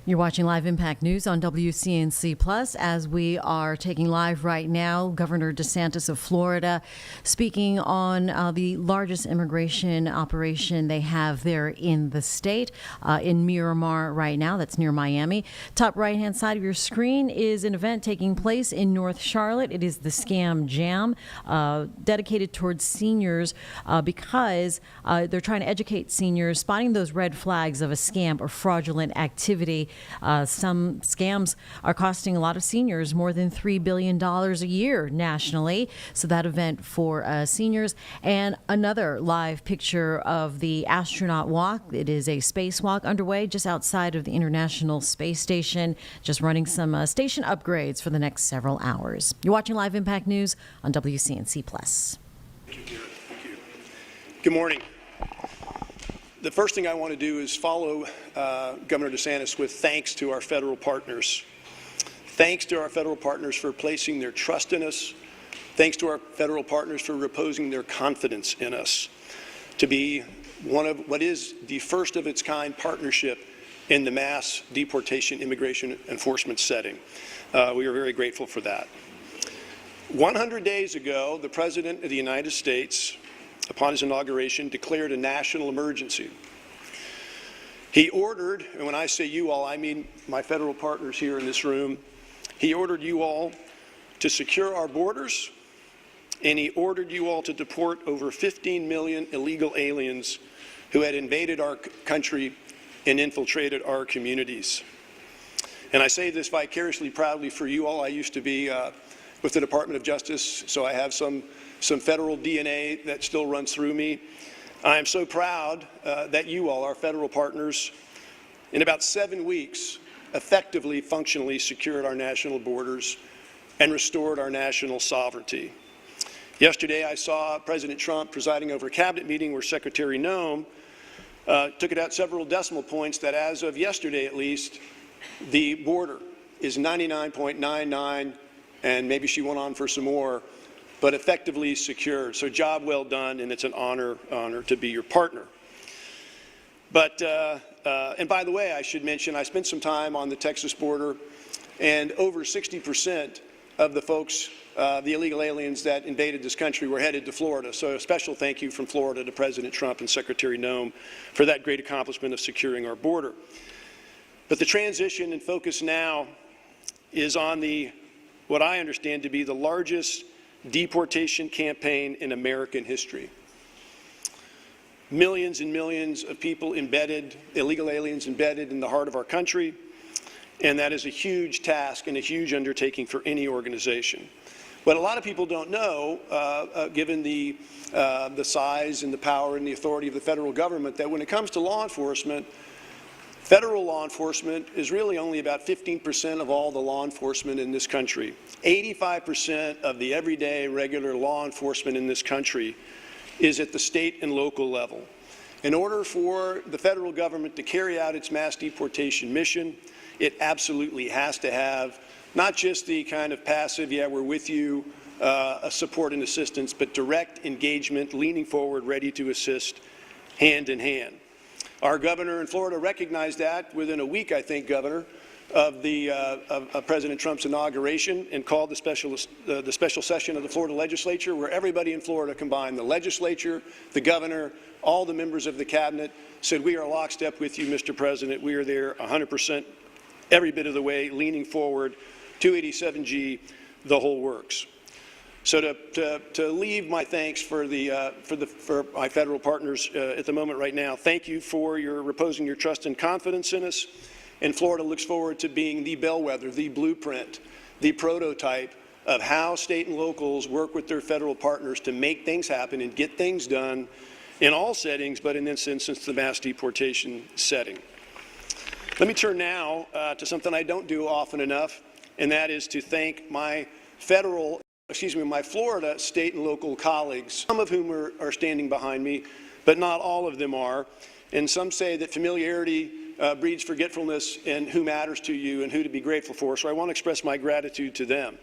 You're watching Live Impact News on WCNC Plus. As we are taking live right now, Governor DeSantis of Florida speaking on the largest immigration operation they have there in the state, in Miramar right now. That's near Miami. Top right-hand side of your screen is an event taking place in North Charlotte. It is the Scam Jam, dedicated towards seniors because they're trying to educate seniors, spotting those red flags of a scam or fraudulent activity. Some scams are costing a lot of seniors more than $3 billion a year nationally. So that event for seniors. And another live picture of the astronaut walk. It is a spacewalk underway just outside of the International Space Station, just running some station upgrades for the next several hours. You're watching Live Impact News on WCNC Plus. Thank you. Good morning. The first thing I want to do is follow Governor DeSantis with thanks to our federal partners. Thanks to our federal partners for placing their trust in us. Thanks to our federal partners for reposing their confidence in us to be one of what is the first of its kind partnership in the mass deportation immigration enforcement setting. We are very grateful for that. 100 days ago, the President of the United States, upon his inauguration, declared a national emergency. He ordered, and when I say you all, I mean my federal partners here in this room, he ordered you all to secure our borders, and he ordered you all to deport over 15 million illegal aliens who had invaded our country and infiltrated our communities. And I say this vicariously proudly for you all. I used to be with the Department of Justice, so I have some federal DNA that still runs through me. I am so proud that you all, our federal partners, in about 7 weeks, effectively, functionally secured our national borders and restored our national sovereignty. Yesterday, I saw President Trump presiding over a cabinet meeting where Secretary Noem took it out several decimal points that as of yesterday, at least, the border is 99.99, and maybe she went on for some more, but effectively secured. So job well done, and it's an honor to be your partner. But, and by the way, I should mention, I spent some time on the Texas border, and over 60% of the folks, the illegal aliens that invaded this country were headed to Florida. So a special thank you from Florida to President Trump and Secretary Noem for that great accomplishment of securing our border. But the transition and focus now is on what I understand to be the largest deportation campaign in American history. Millions and millions of people embedded, illegal aliens embedded in the heart of our country, and that is a huge task and a huge undertaking for any organization. What a lot of people don't know, given the size and the power and the authority of the federal government, that when it comes to law enforcement, federal law enforcement is really only about 15% of all the law enforcement in this country. 85% of the everyday regular law enforcement in this country is at the state and local level. In order for the federal government to carry out its mass deportation mission, it absolutely has to have not just the kind of passive, yeah, we're with you, support and assistance, but direct engagement, leaning forward, ready to assist, hand in hand. Our governor in Florida recognized that within a week, I think, Governor, of President Trump's inauguration, and called the special session of the Florida legislature, where everybody in Florida combined, the legislature, the governor, all the members of the cabinet, said, we are lockstep with you, Mr. President. We are there 100%, every bit of the way, leaning forward, 287G, the whole works. So to leave my thanks for my federal partners at the moment right now, thank you for reposing your trust and confidence in us. And Florida looks forward to being the bellwether, the blueprint, the prototype of how state and locals work with their federal partners to make things happen and get things done in all settings, but in this instance, the mass deportation setting. Let me turn now to something I don't do often enough, and that is to thank my Florida state and local colleagues, some of whom are standing behind me, but not all of them are. And some say that familiarity breeds forgetfulness in who matters to you and who to be grateful for. So I want to express my gratitude to them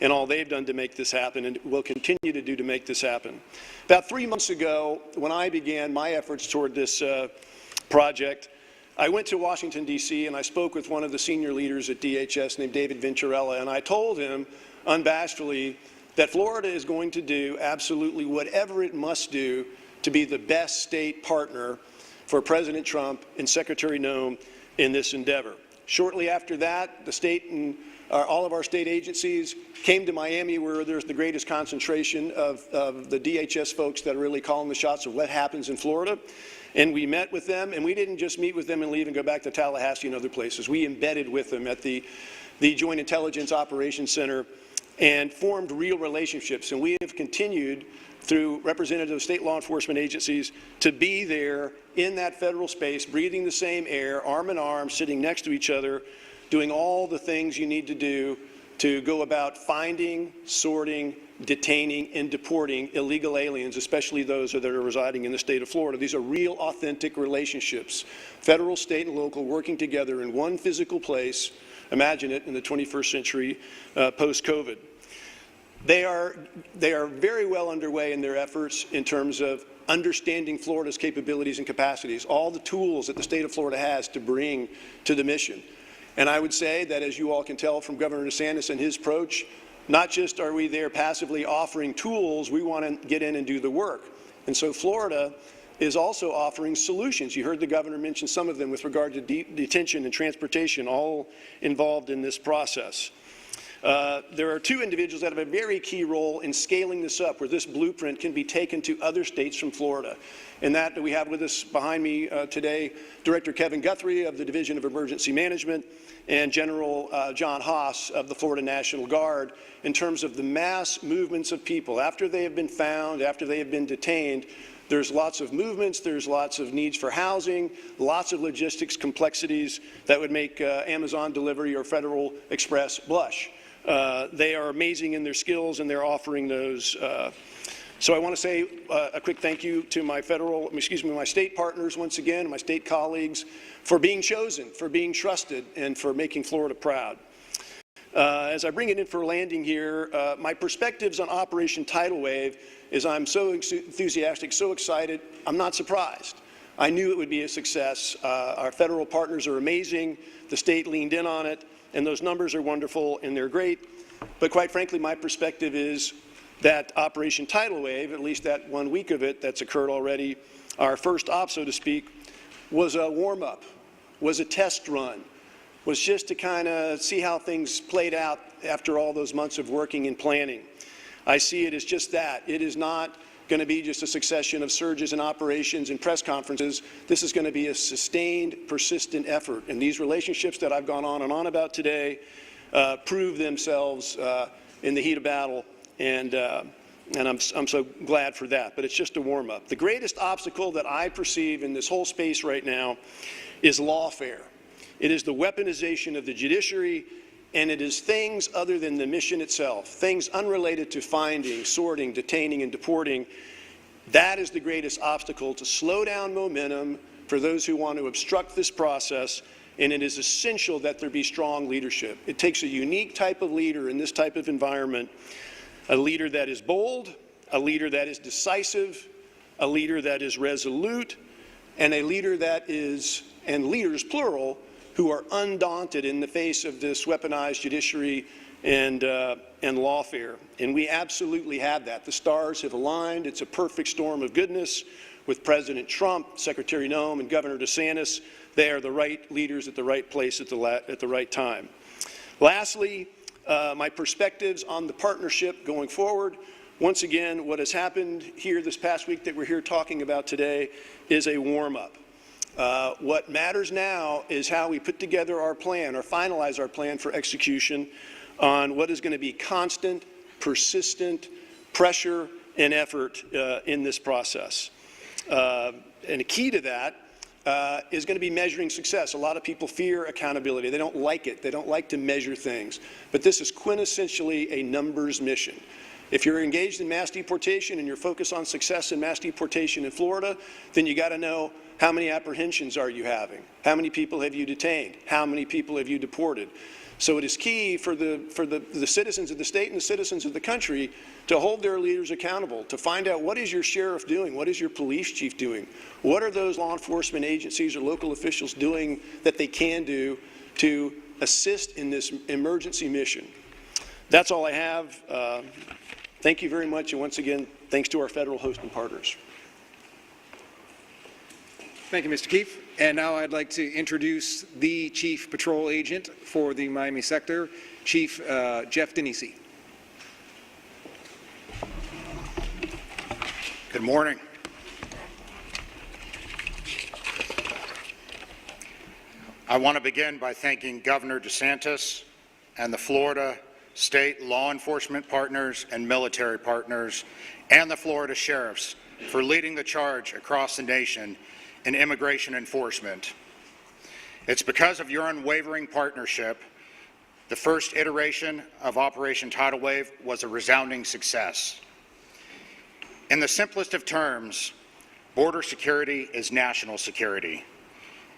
and all they've done to make this happen and will continue to do to make this happen. About 3 months ago, when I began my efforts toward this project, I went to Washington, D.C., and I spoke with one of the senior leaders at DHS named David Venturella, and I told him unabashedly that Florida is going to do absolutely whatever it must do to be the best state partner for President Trump and Secretary Noem in this endeavor. Shortly after that, the state and all of our state agencies came to Miami, where there's the greatest concentration of the DHS folks that are really calling the shots of what happens in Florida. And we met with them, and we didn't just meet with them and leave and go back to Tallahassee and other places. We embedded with them at the Joint Intelligence Operations Center and formed real relationships. And we have continued through representatives of state law enforcement agencies to be there in that federal space, breathing the same air, arm in arm, sitting next to each other, doing all the things you need to do to go about finding, sorting, detaining, and deporting illegal aliens, especially those that are residing in the state of Florida. These are real, authentic relationships, federal, state, and local working together in one physical place. Imagine it in the 21st century post-COVID. They are very well underway in their efforts in terms of understanding Florida's capabilities and capacities, all the tools that the state of Florida has to bring to the mission. And I would say that, as you all can tell from Governor DeSantis and his approach, not just are we there passively offering tools, we want to get in and do the work. And so Florida is also offering solutions. You heard the governor mention some of them with regard to detention and transportation, all involved in this process. There are two individuals that have a very key role in scaling this up, where this blueprint can be taken to other states from Florida. And that we have with us behind me today, Director Kevin Guthrie of the Division of Emergency Management and General John Haas of the Florida National Guard, in terms of the mass movements of people. After they have been found, after they have been detained, there's lots of movements, there's lots of needs for housing, lots of logistics complexities that would make Amazon delivery or Federal Express blush. They are amazing in their skills, and they're offering those. So I want to say a quick thank you to my my state partners once again, my state colleagues, for being chosen, for being trusted, and for making Florida proud. As I bring it in for a landing here, my perspectives on Operation Tidal Wave is I'm so enthusiastic, so excited, I'm not surprised. I knew it would be a success. Our federal partners are amazing. The state leaned in on it, and those numbers are wonderful and they're great. But quite frankly, my perspective is that Operation Tidal Wave, at least that 1 week of it that's occurred already, our first op, so to speak, was a warm-up, was a test run, was just to kind of see how things played out after all those months of working and planning. I see it as just that. It is not going to be just a succession of surges and operations and press conferences. This is going to be a sustained, persistent effort. And these relationships that I've gone on and on about today prove themselves in the heat of battle, and I'm so glad for that. But it's just a warm-up. The greatest obstacle that I perceive in this whole space right now is lawfare. It is the weaponization of the judiciary, and it is things other than the mission itself, things unrelated to finding, sorting, detaining, and deporting. That is the greatest obstacle to slow down momentum for those who want to obstruct this process, and it is essential that there be strong leadership. It takes a unique type of leader in this type of environment, a leader that is bold, a leader that is decisive, a leader that is resolute, and a leader that is, and leaders plural, who are undaunted in the face of this weaponized judiciary and lawfare. And we absolutely have that. The stars have aligned. It's a perfect storm of goodness with President Trump, Secretary Noem, and Governor DeSantis. They are the right leaders at the right place at the right time. Lastly, my perspectives on the partnership going forward. Once again, what has happened here this past week that we're here talking about today is a warm-up. What matters now is how we put together our plan or finalize our plan for execution on what is going to be constant, persistent pressure and effort in this process. And a key to that is going to be measuring success. A lot of people fear accountability. They don't like it. They don't like to measure things. But this is quintessentially a numbers mission. If you're engaged in mass deportation and you're focused on success in mass deportation in Florida, then you got to know how many apprehensions are you having? How many people have you detained? How many people have you deported? So it is key for the citizens of the state and the citizens of the country to hold their leaders accountable, to find out what is your sheriff doing, what is your police chief doing, what are those law enforcement agencies or local officials doing that they can do to assist in this emergency mission. That's all I have. Thank you very much, and once again, thanks to our federal host and partners. Thank you, Mr. Keefe. And now I'd like to introduce the Chief Patrol Agent for the Miami sector, Chief Jeff Denisi. Good morning. I want to begin by thanking Governor DeSantis and the Florida state law enforcement partners and military partners and the Florida sheriffs for leading the charge across the nation in immigration enforcement. It's because of your unwavering partnership the first iteration of Operation Tidal Wave was a resounding success. In the simplest of terms, border security is national security.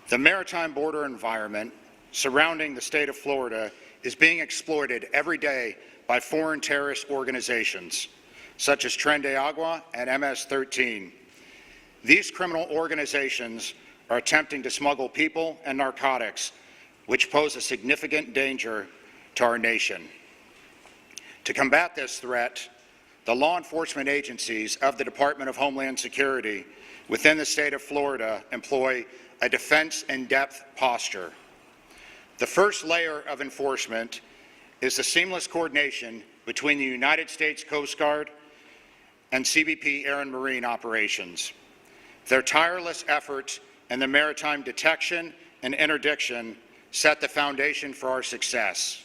The maritime border environment surrounding the state of Florida is being exploited every day by foreign terrorist organizations, such as Tren de Agua and MS-13. These criminal organizations are attempting to smuggle people and narcotics, which pose a significant danger to our nation. To combat this threat, the law enforcement agencies of the Department of Homeland Security within the state of Florida employ a defense-in-depth posture. The first layer of enforcement is the seamless coordination between the United States Coast Guard and CBP Air and Marine operations. Their tireless efforts in the maritime detection and interdiction set the foundation for our success.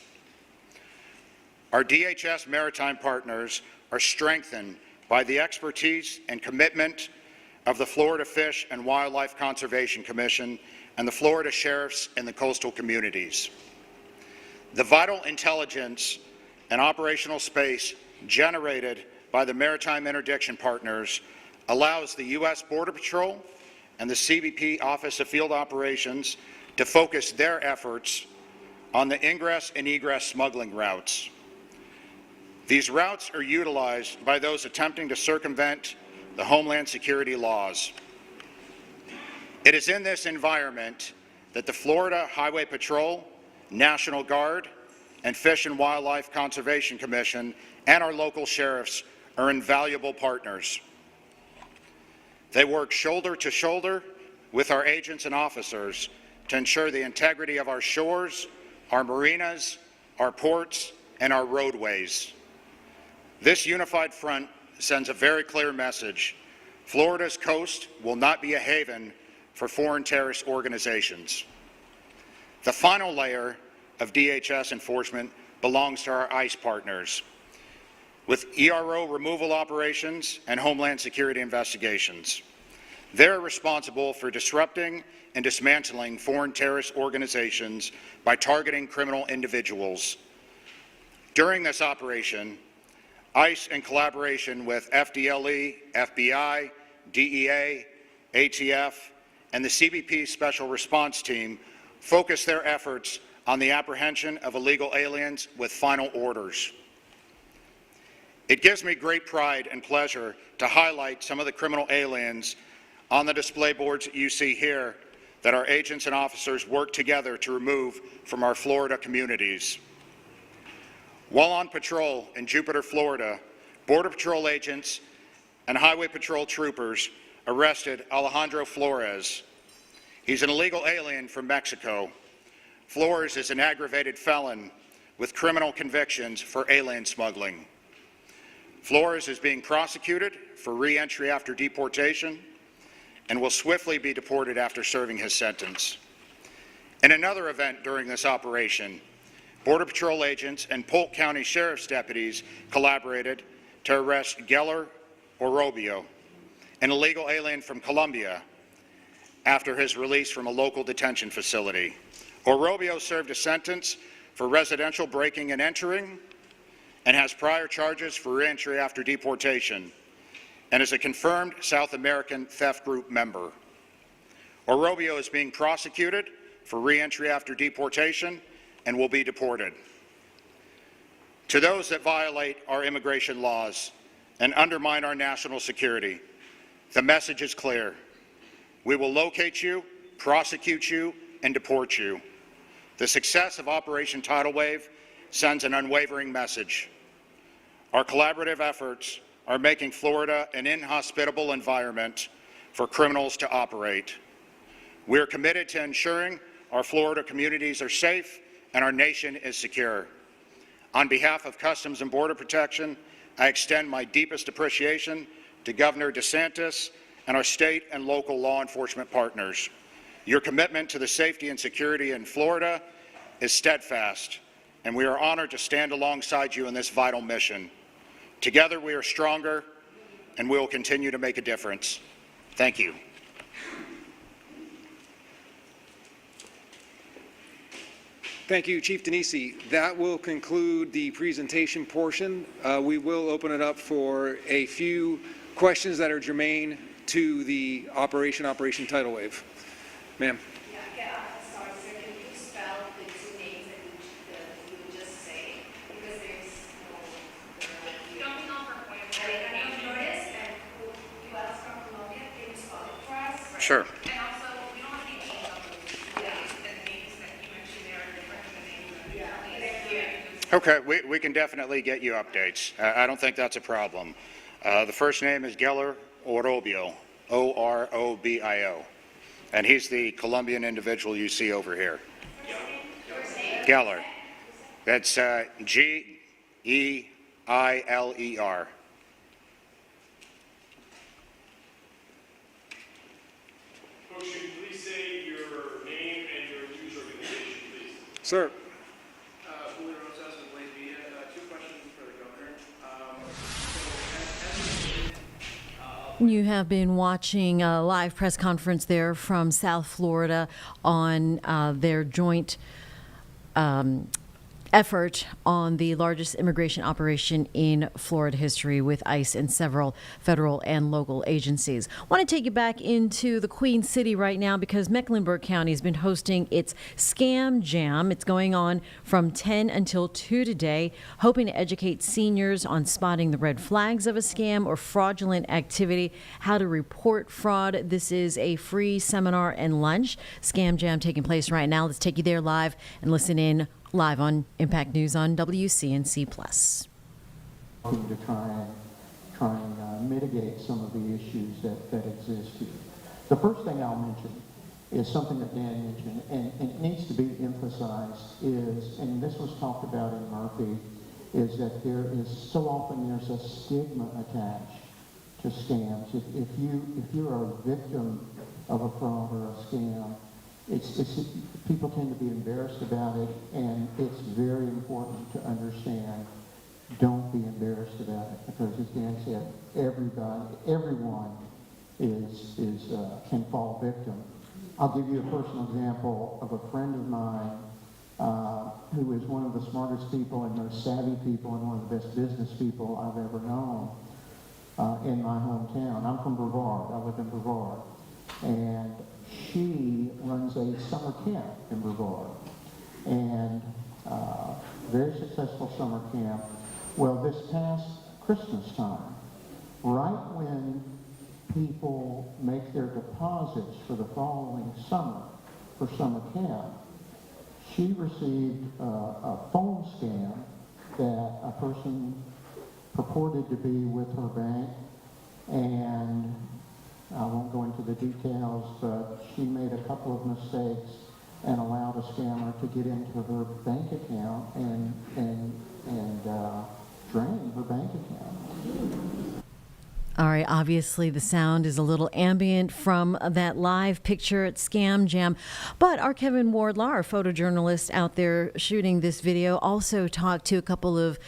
Our DHS maritime partners are strengthened by the expertise and commitment of the Florida Fish and Wildlife Conservation Commission and the Florida sheriffs in the coastal communities. The vital intelligence and operational space generated by the maritime interdiction partners allows the U.S. Border Patrol and the CBP Office of Field Operations to focus their efforts on the ingress and egress smuggling routes. These routes are utilized by those attempting to circumvent the Homeland Security laws. It is in this environment that the Florida Highway Patrol, National Guard, and Fish and Wildlife Conservation Commission and our local sheriffs are invaluable partners. They work shoulder to shoulder with our agents and officers to ensure the integrity of our shores, our marinas, our ports, and our roadways. This unified front sends a very clear message. Florida's coast will not be a haven for foreign terrorist organizations. The final layer of DHS enforcement belongs to our ICE partners, with ERO removal operations and Homeland Security investigations. They're responsible for disrupting and dismantling foreign terrorist organizations by targeting criminal individuals. During this operation, ICE, in collaboration with FDLE, FBI, DEA, ATF, and the CBP Special Response Team, focused their efforts on the apprehension of illegal aliens with final orders. It gives me great pride and pleasure to highlight some of the criminal aliens on the display boards that you see here that our agents and officers work together to remove from our Florida communities. While on patrol in Jupiter, Florida, Border Patrol agents and Highway Patrol troopers arrested Alejandro Flores. He's an illegal alien from Mexico. Flores is an aggravated felon with criminal convictions for alien smuggling. Flores is being prosecuted for re-entry after deportation and will swiftly be deported after serving his sentence. In another event during this operation, Border Patrol agents and Polk County Sheriff's deputies collaborated to arrest Geller Orobio, an illegal alien from Colombia, after his release from a local detention facility. Orobio served a sentence for residential breaking and entering and has prior charges for re-entry after deportation and is a confirmed South American theft group member. Orobio is being prosecuted for re-entry after deportation and will be deported. To those that violate our immigration laws and undermine our national security, the message is clear. We will locate you, prosecute you, and deport you. The success of Operation Tidal Wave sends an unwavering message. Our collaborative efforts are making Florida an inhospitable environment for criminals to operate. We are committed to ensuring our Florida communities are safe and our nation is secure. On behalf of Customs and Border Protection, I extend my deepest appreciation to Governor DeSantis and our state and local law enforcement partners. Your commitment to the safety and security in Florida is steadfast, and we are honored to stand alongside you in this vital mission. Together we are stronger, and we will continue to make a difference. Thank you. Thank you, Chief Denisi. That will conclude the presentation portion. We will open it up for a few questions that are germane to the Operation Tidal Wave. Ma'am. Sorry, sir, can you spell the two names that you would just say? Because there's no... You don't know for point. I don't notice, and you asked from Colombia, can you spell it for us? Sure. And also, we don't have any names on those names, and the names that you mentioned there are different than the names that Okay, we can definitely get you updates. I don't think that's a problem. The first name is Geller Orobio, O-R-O-B-I-O. And he's the Colombian individual you see over here. Geller. That's G-E-I-L-E-R. Folks, should you please say your name and your news organization, please? Sir. Julio Rosas with Late Media. Two questions for the governor. You have been watching a live press conference there from South Florida on their joint effort on the largest immigration operation in Florida history with ICE and several federal and local agencies. I want to take you back into the Queen City right now because Mecklenburg County has been hosting its Scam Jam. It's going on from 10 until 2 today, hoping to educate seniors on spotting the red flags of a scam or fraudulent activity, how to report fraud. This is a free seminar and lunch. Scam Jam taking place right now. Let's take you there live and listen in live on Impact News on WCNC+. To try and mitigate some of the issues that exist here. The first thing I'll mention is something that Dan mentioned, and it needs to be emphasized, is, and this was talked about in Murphy, is that there is so often there's a stigma attached to scams. If you're a victim of a fraud or a scam, people tend to be embarrassed about it, and it's very important to understand, don't be embarrassed about it, because as Dan said, everyone can fall victim. I'll give you a personal example of a friend of mine who is one of the smartest people and most savvy people and one of the best business people I've ever known in my hometown. I'm from Brevard. I live in Brevard. And she runs a summer camp in Bedford, and very successful summer camp. Well, this past Christmas time, right when people make their deposits for the following summer for summer camp, she received a phone scam that a person purported to be with her bank, and I won't go into the details, but she made a couple of mistakes and allowed a scammer to get into her bank account and All right, obviously the sound is a little ambient from that live picture at Scam Jam, but our Kevin Wardlaw, our photojournalist out there shooting this video, also talked to a couple of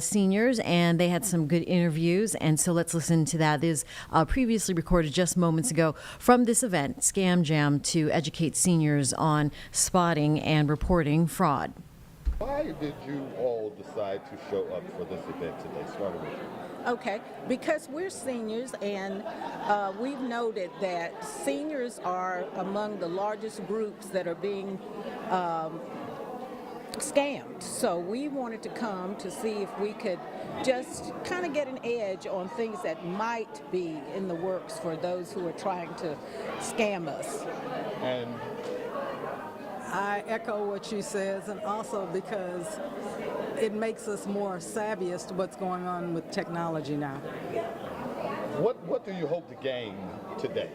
seniors, and they had some good interviews, and so let's listen to that. This is previously recorded just moments ago from this event, Scam Jam, to educate seniors on spotting and reporting fraud. Why did you all decide to show up for this event today? Starting with you. Okay, because we're seniors, and we've noted that seniors are among the largest groups that are being scammed. So we wanted to come to see if we could just kind of get an edge on things that might be in the works for those who are trying to scam us. And I echo what she says, and also because it makes us more savvy as to what's going on with technology now. What do you hope to gain today?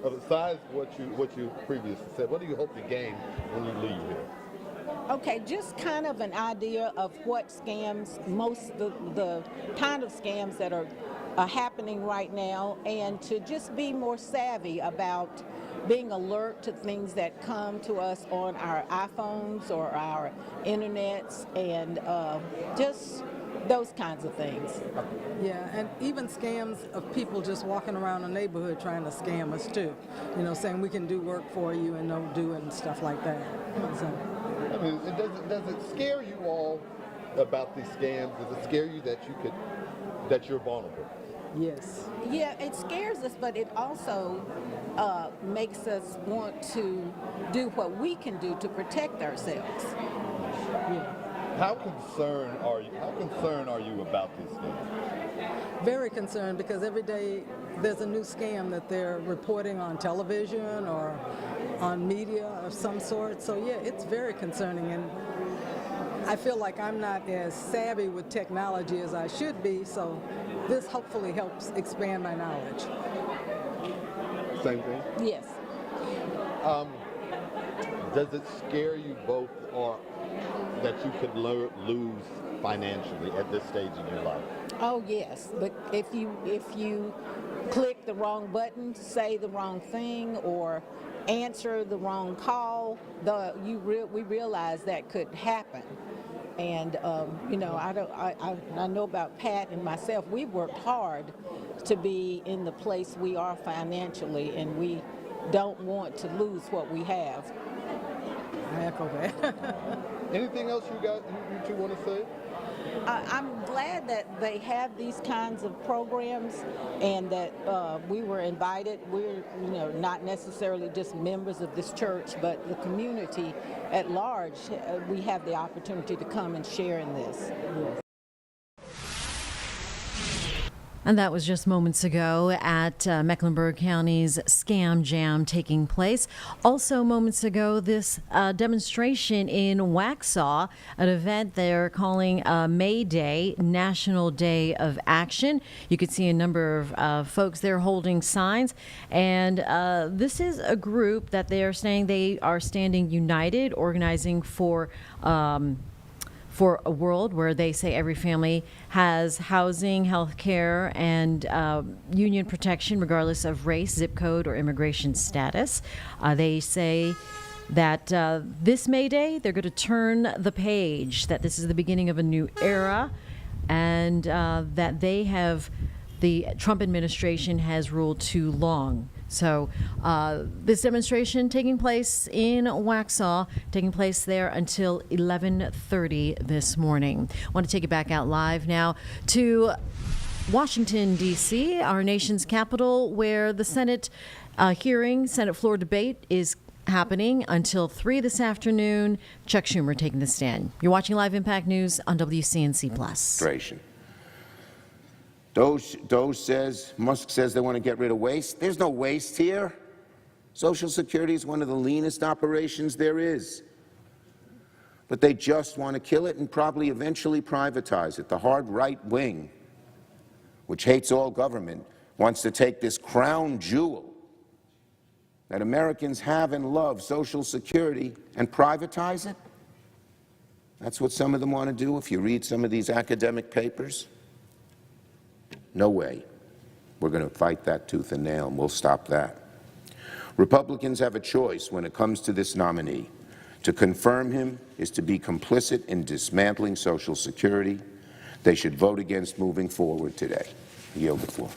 Besides what you previously said, what do you hope to gain when you leave here? Okay, just kind of an idea of what scams, the kind of scams that are happening right now, and to just be more savvy about being alert to things that come to us on our iPhones or our internets, and just those kinds of things. Yeah, and even scams of people just walking around the neighborhood trying to scam us too. You know, saying we can do work for you and don't do it and stuff like that. So, I mean, does it scare you all about these scams? Does it scare you that you're vulnerable? Yes. Yeah, it scares us, but it also makes us want to do what we can do to protect ourselves. Yeah. How concerned are you about this scam? Very concerned, because every day there's a new scam that they're reporting on television or on media of some sort. So yeah, it's very concerning, and I feel like I'm not as savvy with technology as I should be, so this hopefully helps expand my knowledge. Same thing? Yes. Does it scare you both, or that you could lose financially at this stage in your life? Oh yes, but if you click the wrong button, say the wrong thing, or answer the wrong call, we realize that could happen. And you know, I know about Pat and myself. We've worked hard to be in the place we are financially, and we don't want to lose what we have. I echo that. Anything else you two want to say? I'm glad that they have these kinds of programs, and that we were invited. We're, not necessarily just members of this church, but the community at large. We have the opportunity to come and share in this. Yes. And that was just moments ago at Mecklenburg County's Scam Jam taking place. Also moments ago, this demonstration in Waxhaw, an event they're calling May Day, National Day of Action. You could see a number of folks there holding signs. And this is a group that they are saying they are standing united, organizing for a world where they say every family has housing, health care, and union protection regardless of race, zip code, or immigration status. They say that this May Day, they're going to turn the page, that this is the beginning of a new era, and that the Trump administration has ruled too long. So this demonstration taking place in Waxhaw, taking place there until 11:30 this morning. I want to take it back out live now to Washington, D.C., our nation's capital, where the Senate Senate floor debate is happening until 3 this afternoon. Chuck Schumer taking the stand. You're watching Live Impact News on WCNC+. Musk says they want to get rid of waste. There's no waste here. Social Security is one of the leanest operations there is. But they just want to kill it and probably eventually privatize it. The hard right wing, which hates all government, wants to take this crown jewel that Americans have and love, Social Security, and privatize it. That's what some of them want to do if you read some of these academic papers. No way. We're going to fight that tooth and nail, and we'll stop that. Republicans have a choice when it comes to this nominee. To confirm him is to be complicit in dismantling Social Security. They should vote against moving forward today. I yield the floor.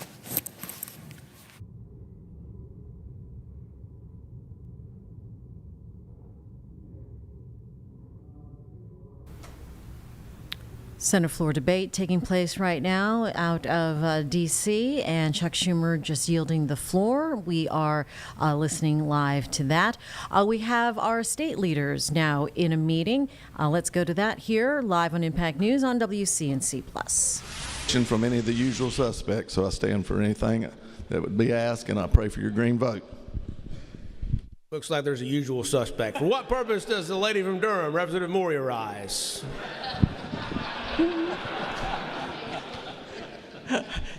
Senate floor debate taking place right now out of D.C., and Chuck Schumer just yielding the floor. We are listening live to that. We have our state leaders now in a meeting. Let's go to that here, live on Impact News on WCNC+. From any of the usual suspects, so I stand for anything that would be asked, and I pray for your green vote. Looks like there's a usual suspect. For what purpose does the lady from Durham, Representative Moria, rise?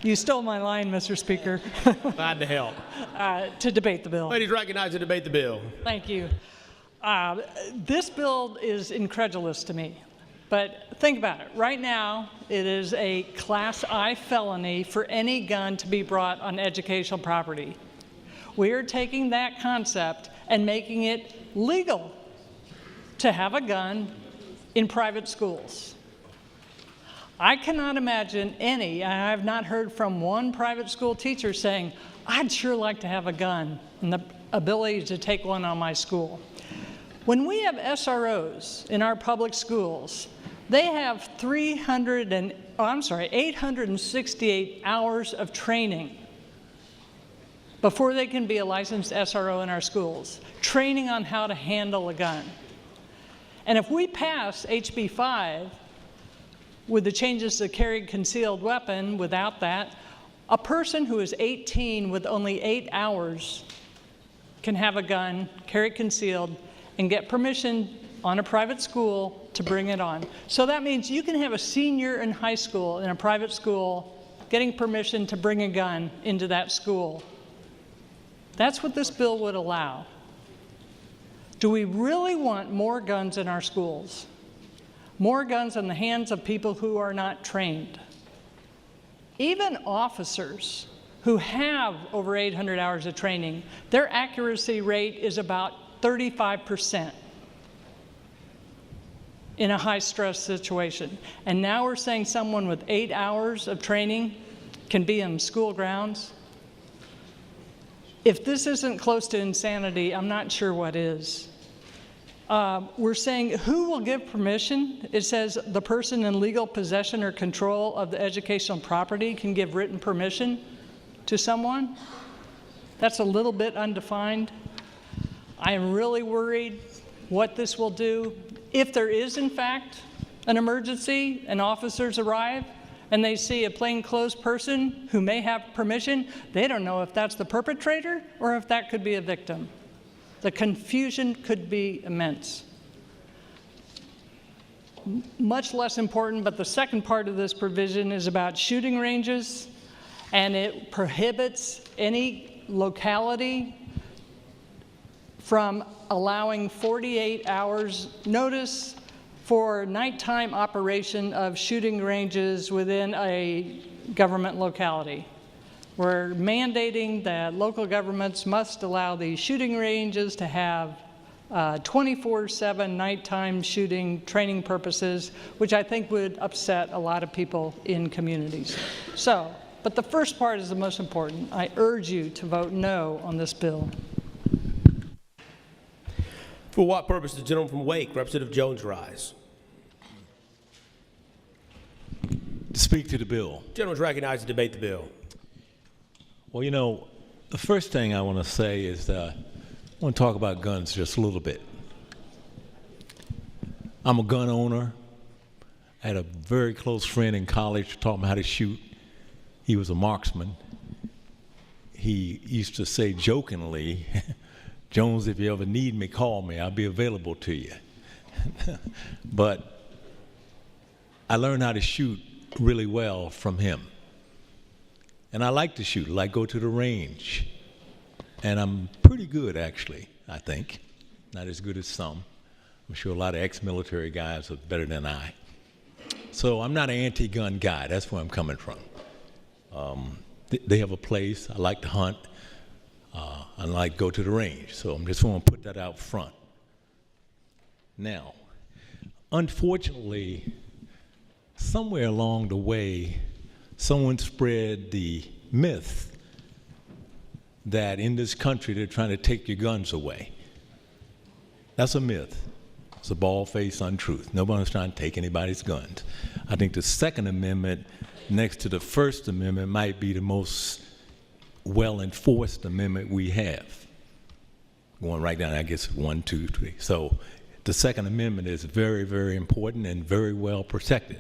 You stole my line, Mr. Speaker. Glad to help. To debate the bill. Ladies recognized to debate the bill. Thank you. This bill is incredulous to me. But think about it. Right now, it is a Class I felony for any gun to be brought on educational property. We are taking that concept and making it legal to have a gun in private schools. I cannot imagine any, and I have not heard from one private school teacher saying, I'd sure like to have a gun and the ability to take one on my school. When we have SROs in our public schools, they have 868 hours of training before they can be a licensed SRO in our schools, training on how to handle a gun. And if we pass HB 5, with the changes to carry concealed weapon, without that, a person who is 18 with only 8 hours can have a gun, carry it concealed, and get permission on a private school to bring it on. So that means you can have a senior in high school in a private school getting permission to bring a gun into that school. That's what this bill would allow. Do we really want more guns in our schools? More guns in the hands of people who are not trained? Even officers who have over 800 hours of training, their accuracy rate is about 35% in a high-stress situation. And now we're saying someone with 8 hours of training can be in school grounds. If this isn't close to insanity, I'm not sure what is. We're saying who will give permission. It says the person in legal possession or control of the educational property can give written permission to someone. That's a little bit undefined. I am really worried what this will do. If there is, in fact, an emergency and officers arrive and they see a plainclothes person who may have permission, they don't know if that's the perpetrator or if that could be a victim. The confusion could be immense. Much less important, but the second part of this provision is about shooting ranges, and it prohibits any locality from allowing 48 hours notice for nighttime operation of shooting ranges within a government locality. We're mandating that local governments must allow these shooting ranges to have 24/7 nighttime shooting training purposes, which I think would upset a lot of people in communities. So, but the first part is the most important. I urge you to vote no on this bill. For what purpose does the gentleman from Wake, Representative Jones, rise? To speak to the bill. The gentleman is recognized to debate the bill. Well, you know, the first thing I want to say is I want to talk about guns just a little bit. I'm a gun owner. I had a very close friend in college who taught me how to shoot. He was a marksman. He used to say jokingly, Jones, if you ever need me, call me. I'll be available to you. But I learned how to shoot really well from him. And I like to shoot. I like to go to the range. And I'm pretty good, actually, I think. Not as good as some. I'm sure a lot of ex-military guys are better than I. So I'm not an anti-gun guy. That's where I'm coming from. they have a place. I like to hunt. I like to go to the range. So I'm just going to put that out front. Now, unfortunately, somewhere along the way, someone spread the myth that in this country they're trying to take your guns away. That's a myth. It's a bald-faced untruth. Nobody's trying to take anybody's guns. I think the Second Amendment, next to the First Amendment, might be the most well-enforced amendment we have. Going right down, I guess, 1, 2, 3. So the Second Amendment is very, very important and very well protected.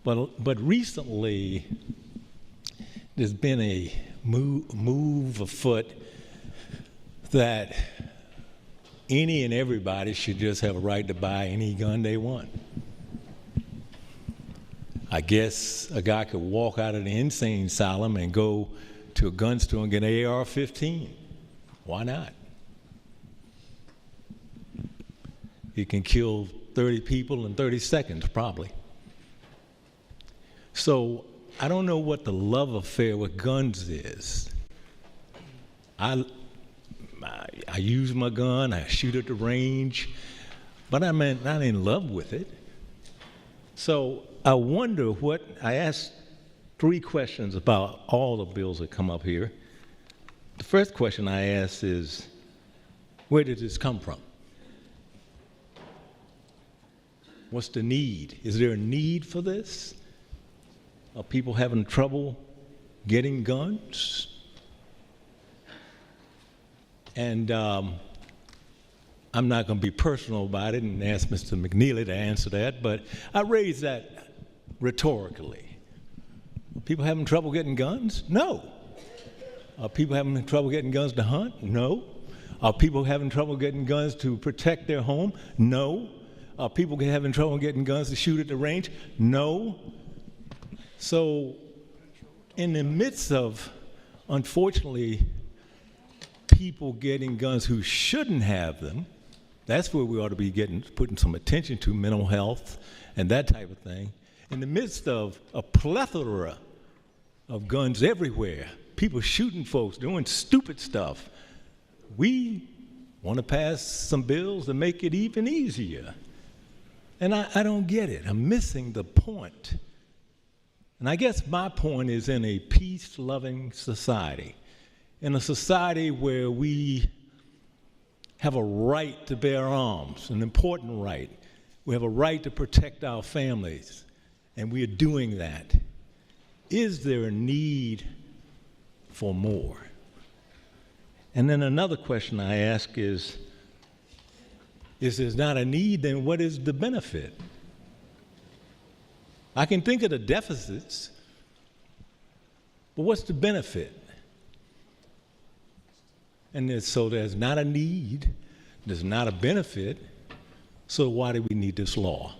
But recently, there's been a move afoot that any and everybody should just have a right to buy any gun they want. I guess a guy could walk out of the insane asylum and go to a gun store and get an AR-15. Why not? He can kill 30 people in 30 seconds, probably. So I don't know what the love affair with guns is. I use my gun, I shoot at the range, but I'm not in love with it. So I wonder I asked 3 questions about all the bills that come up here. The first question I asked is, where did this come from? What's the need? Is there a need for this? Are people having trouble getting guns? And I'm not going to be personal about it and ask Mr. McNeely to answer that, but I raised that rhetorically. Are people having trouble getting guns? No. Are people having trouble getting guns to hunt? No. Are people having trouble getting guns to protect their home? No. Are people having trouble getting guns to shoot at the range? No. So in the midst of, unfortunately, people getting guns who shouldn't have them, that's where we ought to be putting some attention to mental health and that type of thing. In the midst of a plethora of guns everywhere, people shooting folks, doing stupid stuff, we want to pass some bills to make it even easier. And I don't get it. I'm missing the point. And I guess my point is in a peace-loving society, in a society where we have a right to bear arms, an important right. We have a right to protect our families, and we are doing that. Is there a need for more? And then another question I ask is there's not a need, then what is the benefit? I can think of the deficits, but what's the benefit? And so there's not a need, there's not a benefit, so why do we need this law?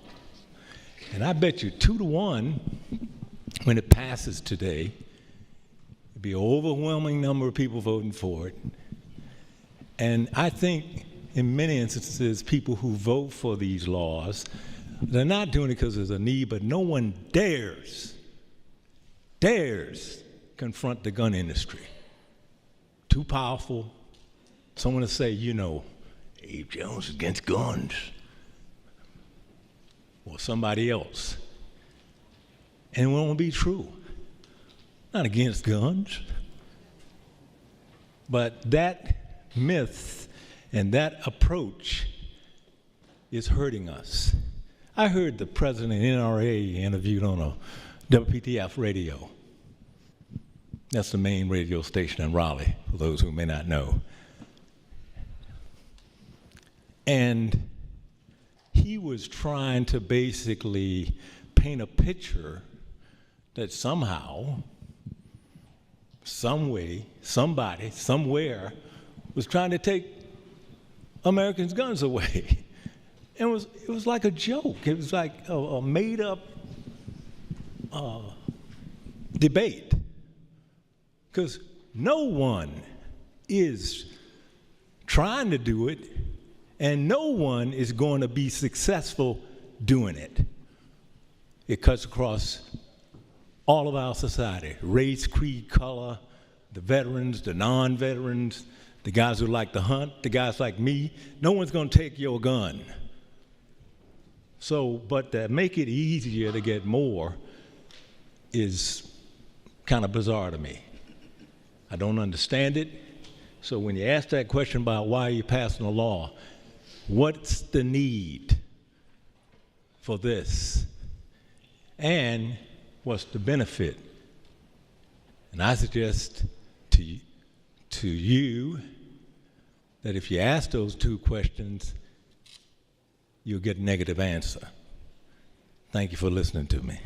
And I bet you 2-to-1, when it passes today, there'll be an overwhelming number of people voting for it. And I think in many instances, people who vote for these laws, they're not doing it because there's a need, but no one dares confront the gun industry. Too powerful. Someone to say, Abe Jones is against guns. Or somebody else. And it won't be true. Not against guns. But that myth and that approach is hurting us. I heard the president of NRA interviewed on a WPTF radio. That's the main radio station in Raleigh, for those who may not know. And he was trying to basically paint a picture that somehow, some way, somebody, somewhere, was trying to take Americans' guns away. And it was like a joke. It was like a made-up debate. Because no one is trying to do it, and no one is going to be successful doing it. It cuts across all of our society, race, creed, color, the veterans, the non-veterans, the guys who like to hunt, the guys like me. No one's going to take your gun. So, but to make it easier to get more is kind of bizarre to me. I don't understand it. So when you ask that question about why you're passing a law, what's the need for this? And what's the benefit? And I suggest to you that if you ask those two questions, you'll get a negative answer. Thank you for listening to me.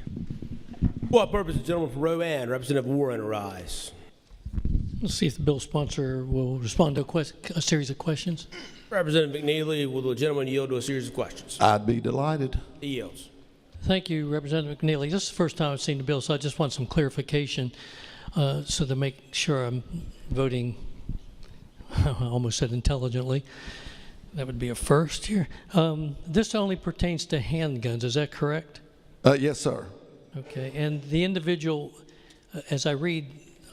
What purpose, the gentleman from Rowan, Representative Warren, arise? Let's see if the bill sponsor will respond to a series of questions. Representative McNeely, will the gentleman yield to a series of questions? I'd be delighted. He yields. Thank you, Representative McNeely. This is the first time I've seen the bill, so I just want some clarification so to make sure I'm voting, I almost said intelligently. That would be a first here. This only pertains to handguns, is that correct? Yes, sir. Okay, and the individual, as I read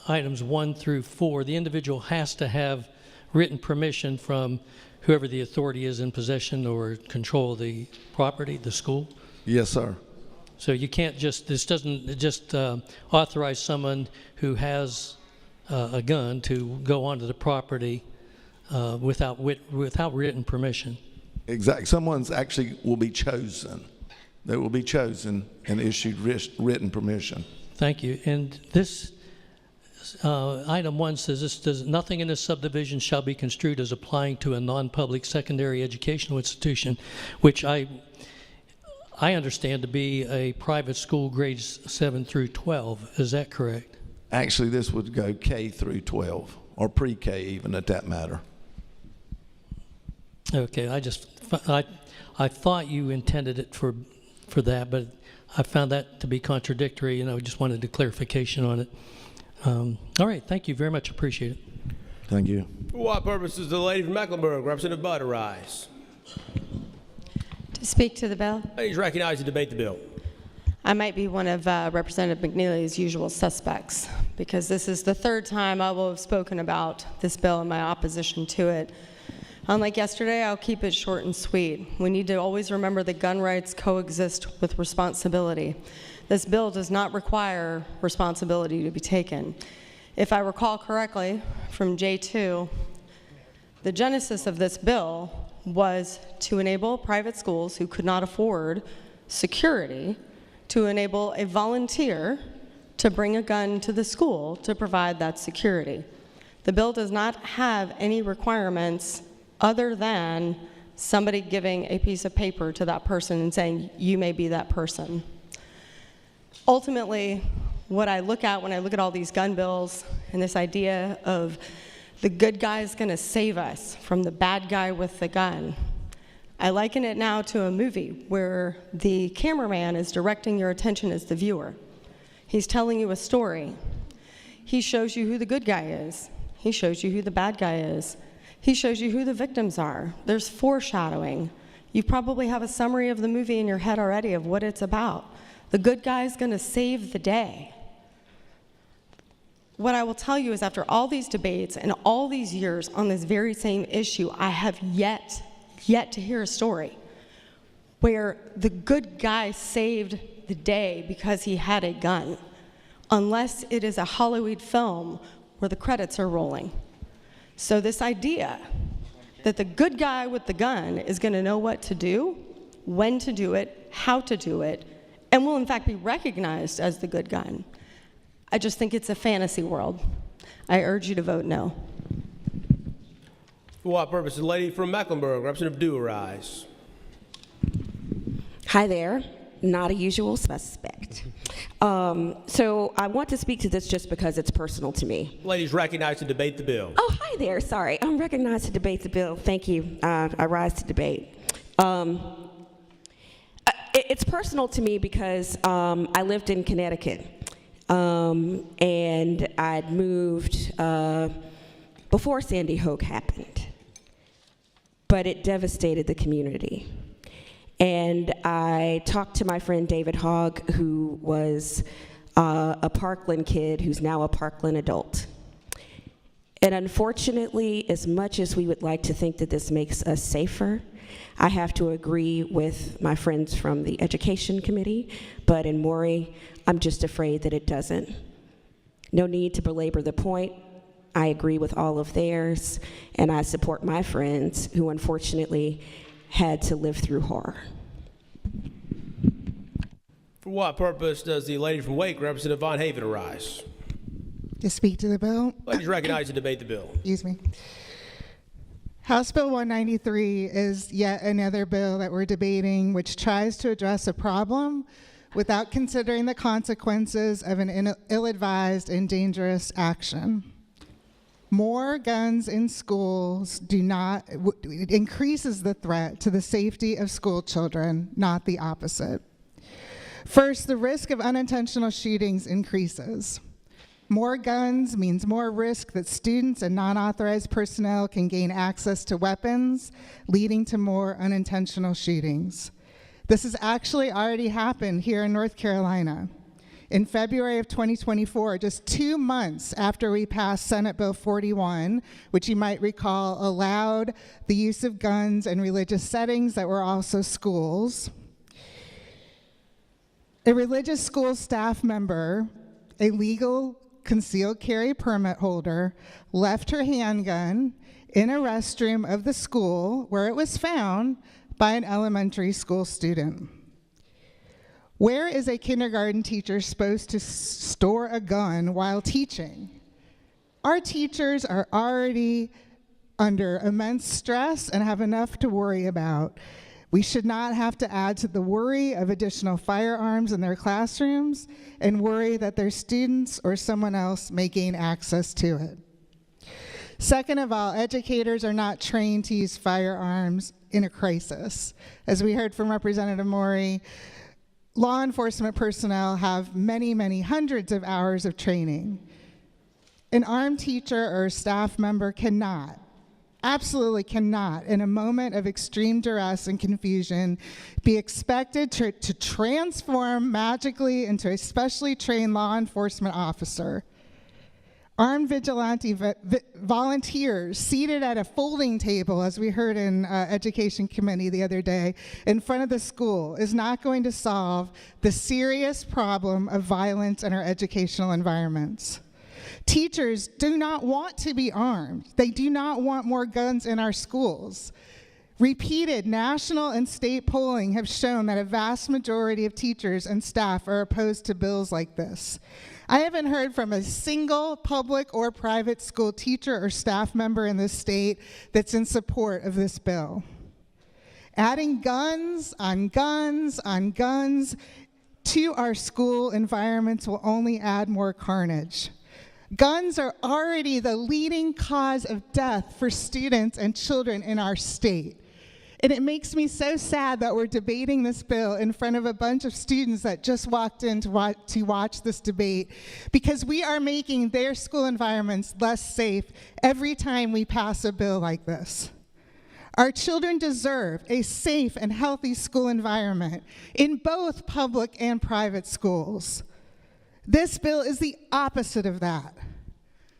items 1 through 4, the individual has to have written permission from whoever the authority is in possession or control of the property, the school? Yes, sir. So you can't just, this doesn't just authorize someone who has a gun to go onto the property without written permission? Exactly. Someone's actually will be chosen. They will be chosen and issued written permission. Thank you. And this item 1 says, nothing in this subdivision shall be construed as applying to a non-public secondary educational institution, which I understand to be a private school grades 7 through 12. Is that correct? Actually, this would go K through 12, or pre-K even at that matter. Okay, I thought you intended it for that, but I found that to be contradictory, and I just wanted a clarification on it. All right, thank you very much. Appreciate it. Thank you. For what purpose does the lady from Mecklenburg, Representative Budd, arise? To speak to the bill? Ladies recognized to debate the bill. I might be one of Representative McNeely's usual suspects, because this is the third time I will have spoken about this bill and my opposition to it. Unlike yesterday, I'll keep it short and sweet. We need to always remember that gun rights coexist with responsibility. This bill does not require responsibility to be taken. If I recall correctly from J2, the genesis of this bill was to enable private schools who could not afford security to enable a volunteer to bring a gun to the school to provide that security. The bill does not have any requirements other than somebody giving a piece of paper to that person and saying, you may be that person. Ultimately, what I look at when I look at all these gun bills and this idea of the good guy is going to save us from the bad guy with the gun, I liken it now to a movie where the cameraman is directing your attention as the viewer. He's telling you a story. He shows you who the good guy is. He shows you who the bad guy is. He shows you who the victims are. There's foreshadowing. You probably have a summary of the movie in your head already of what it's about. The good guy is going to save the day. What I will tell you is after all these debates and all these years on this very same issue, I have yet to hear a story where the good guy saved the day because he had a gun, unless it is a Hollywood film where the credits are rolling. So this idea that the good guy with the gun is going to know what to do, when to do it, how to do it, and will in fact be recognized as the good gun, I just think it's a fantasy world. I urge you to vote no. For what purpose? The lady from Mecklenburg, Representative Du, arise. Hi there. Not a usual suspect. So I want to speak to this just because it's personal to me. Ladies recognized to debate the bill. Oh, hi there. Sorry. I'm recognized to debate the bill. Thank you. I rise to debate. It's personal to me because I lived in Connecticut. And I'd moved before Sandy Hook happened. But it devastated the community. And I talked to my friend David Hogg, who was a Parkland kid who's now a Parkland adult. And unfortunately, as much as we would like to think that this makes us safer, I have to agree with my friends from the Education Committee, but in Maury, I'm just afraid that it doesn't. No need to belabor the point. I agree with all of theirs, and I support my friends who unfortunately had to live through horror. For what purpose does the lady from Wake, Representative Von Haven, arise? To speak to the bill. Ladies recognized to debate the bill. Excuse me. House Bill 193 is yet another bill that we're debating which tries to address a problem without considering the consequences of an ill-advised and dangerous action. More guns in schools it increases the threat to the safety of school children, not the opposite. First, the risk of unintentional shootings increases. More guns means more risk that students and non-authorized personnel can gain access to weapons, leading to more unintentional shootings. This has actually already happened here in North Carolina. In February of 2024, just 2 months after we passed Senate Bill 41, which you might recall allowed the use of guns in religious settings that were also schools, a religious school staff member, a legal concealed carry permit holder, left her handgun in a restroom of the school where it was found by an elementary school student. Where is a kindergarten teacher supposed to store a gun while teaching? Our teachers are already under immense stress and have enough to worry about. We should not have to add to the worry of additional firearms in their classrooms and worry that their students or someone else may gain access to it. Second of all, educators are not trained to use firearms in a crisis. As we heard from Representative Maury, law enforcement personnel have many, many hundreds of hours of training. An armed teacher or staff member cannot, absolutely cannot, in a moment of extreme duress and confusion, be expected to transform magically into a specially trained law enforcement officer. Armed vigilante volunteers seated at a folding table, as we heard in Education Committee the other day, in front of the school is not going to solve the serious problem of violence in our educational environments. Teachers do not want to be armed. They do not want more guns in our schools. Repeated national and state polling have shown that a vast majority of teachers and staff are opposed to bills like this. I haven't heard from a single public or private school teacher or staff member in this state that's in support of this bill. Adding guns on guns on guns to our school environments will only add more carnage. Guns are already the leading cause of death for students and children in our state. And it makes me so sad that we're debating this bill in front of a bunch of students that just walked in to watch this debate, because we are making their school environments less safe every time we pass a bill like this. Our children deserve a safe and healthy school environment in both public and private schools. This bill is the opposite of that.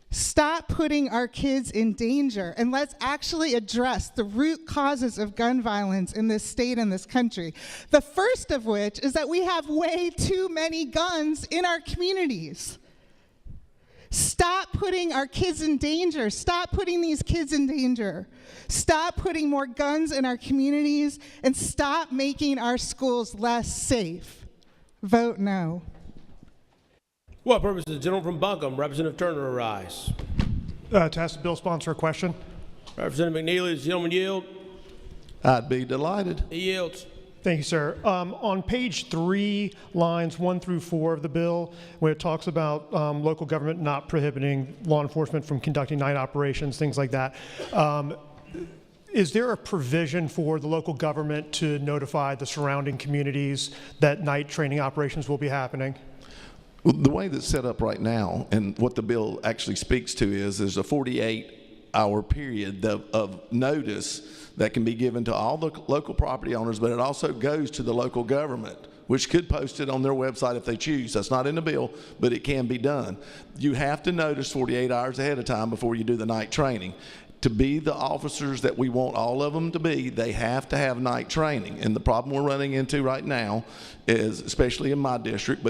Stop putting our kids in danger, and let's actually address the root causes of gun violence in this state and this country. The first of which is that we have way too many guns in our communities. Stop putting our kids in danger. Stop putting these kids in danger. Stop putting more guns in our communities, and stop making our schools less safe. Vote no. What purpose does the gentleman from Buncombe, Representative Turner, arise? To ask the bill sponsor a question. Representative McNeely, does the gentleman yield? I'd be delighted. He yields. Thank you, sir. On page 3, lines 1 through 4 of the bill, where it talks about local government not prohibiting law enforcement from conducting night operations, things like that, is there a provision for the local government to notify the surrounding communities that night training operations will be happening? Well, the way that's set up right now, and what the bill actually speaks to, is there's a 48-hour period of notice that can be given to all the local property owners, but it also goes to the local government which could post it on their website if they choose. That's not in the bill, but it can be done. You have to notice 48 hours ahead of time before you do the night training. To be the officers that we want all of them to be, they have to have night training. And the problem we're running into right now is, especially in my district, but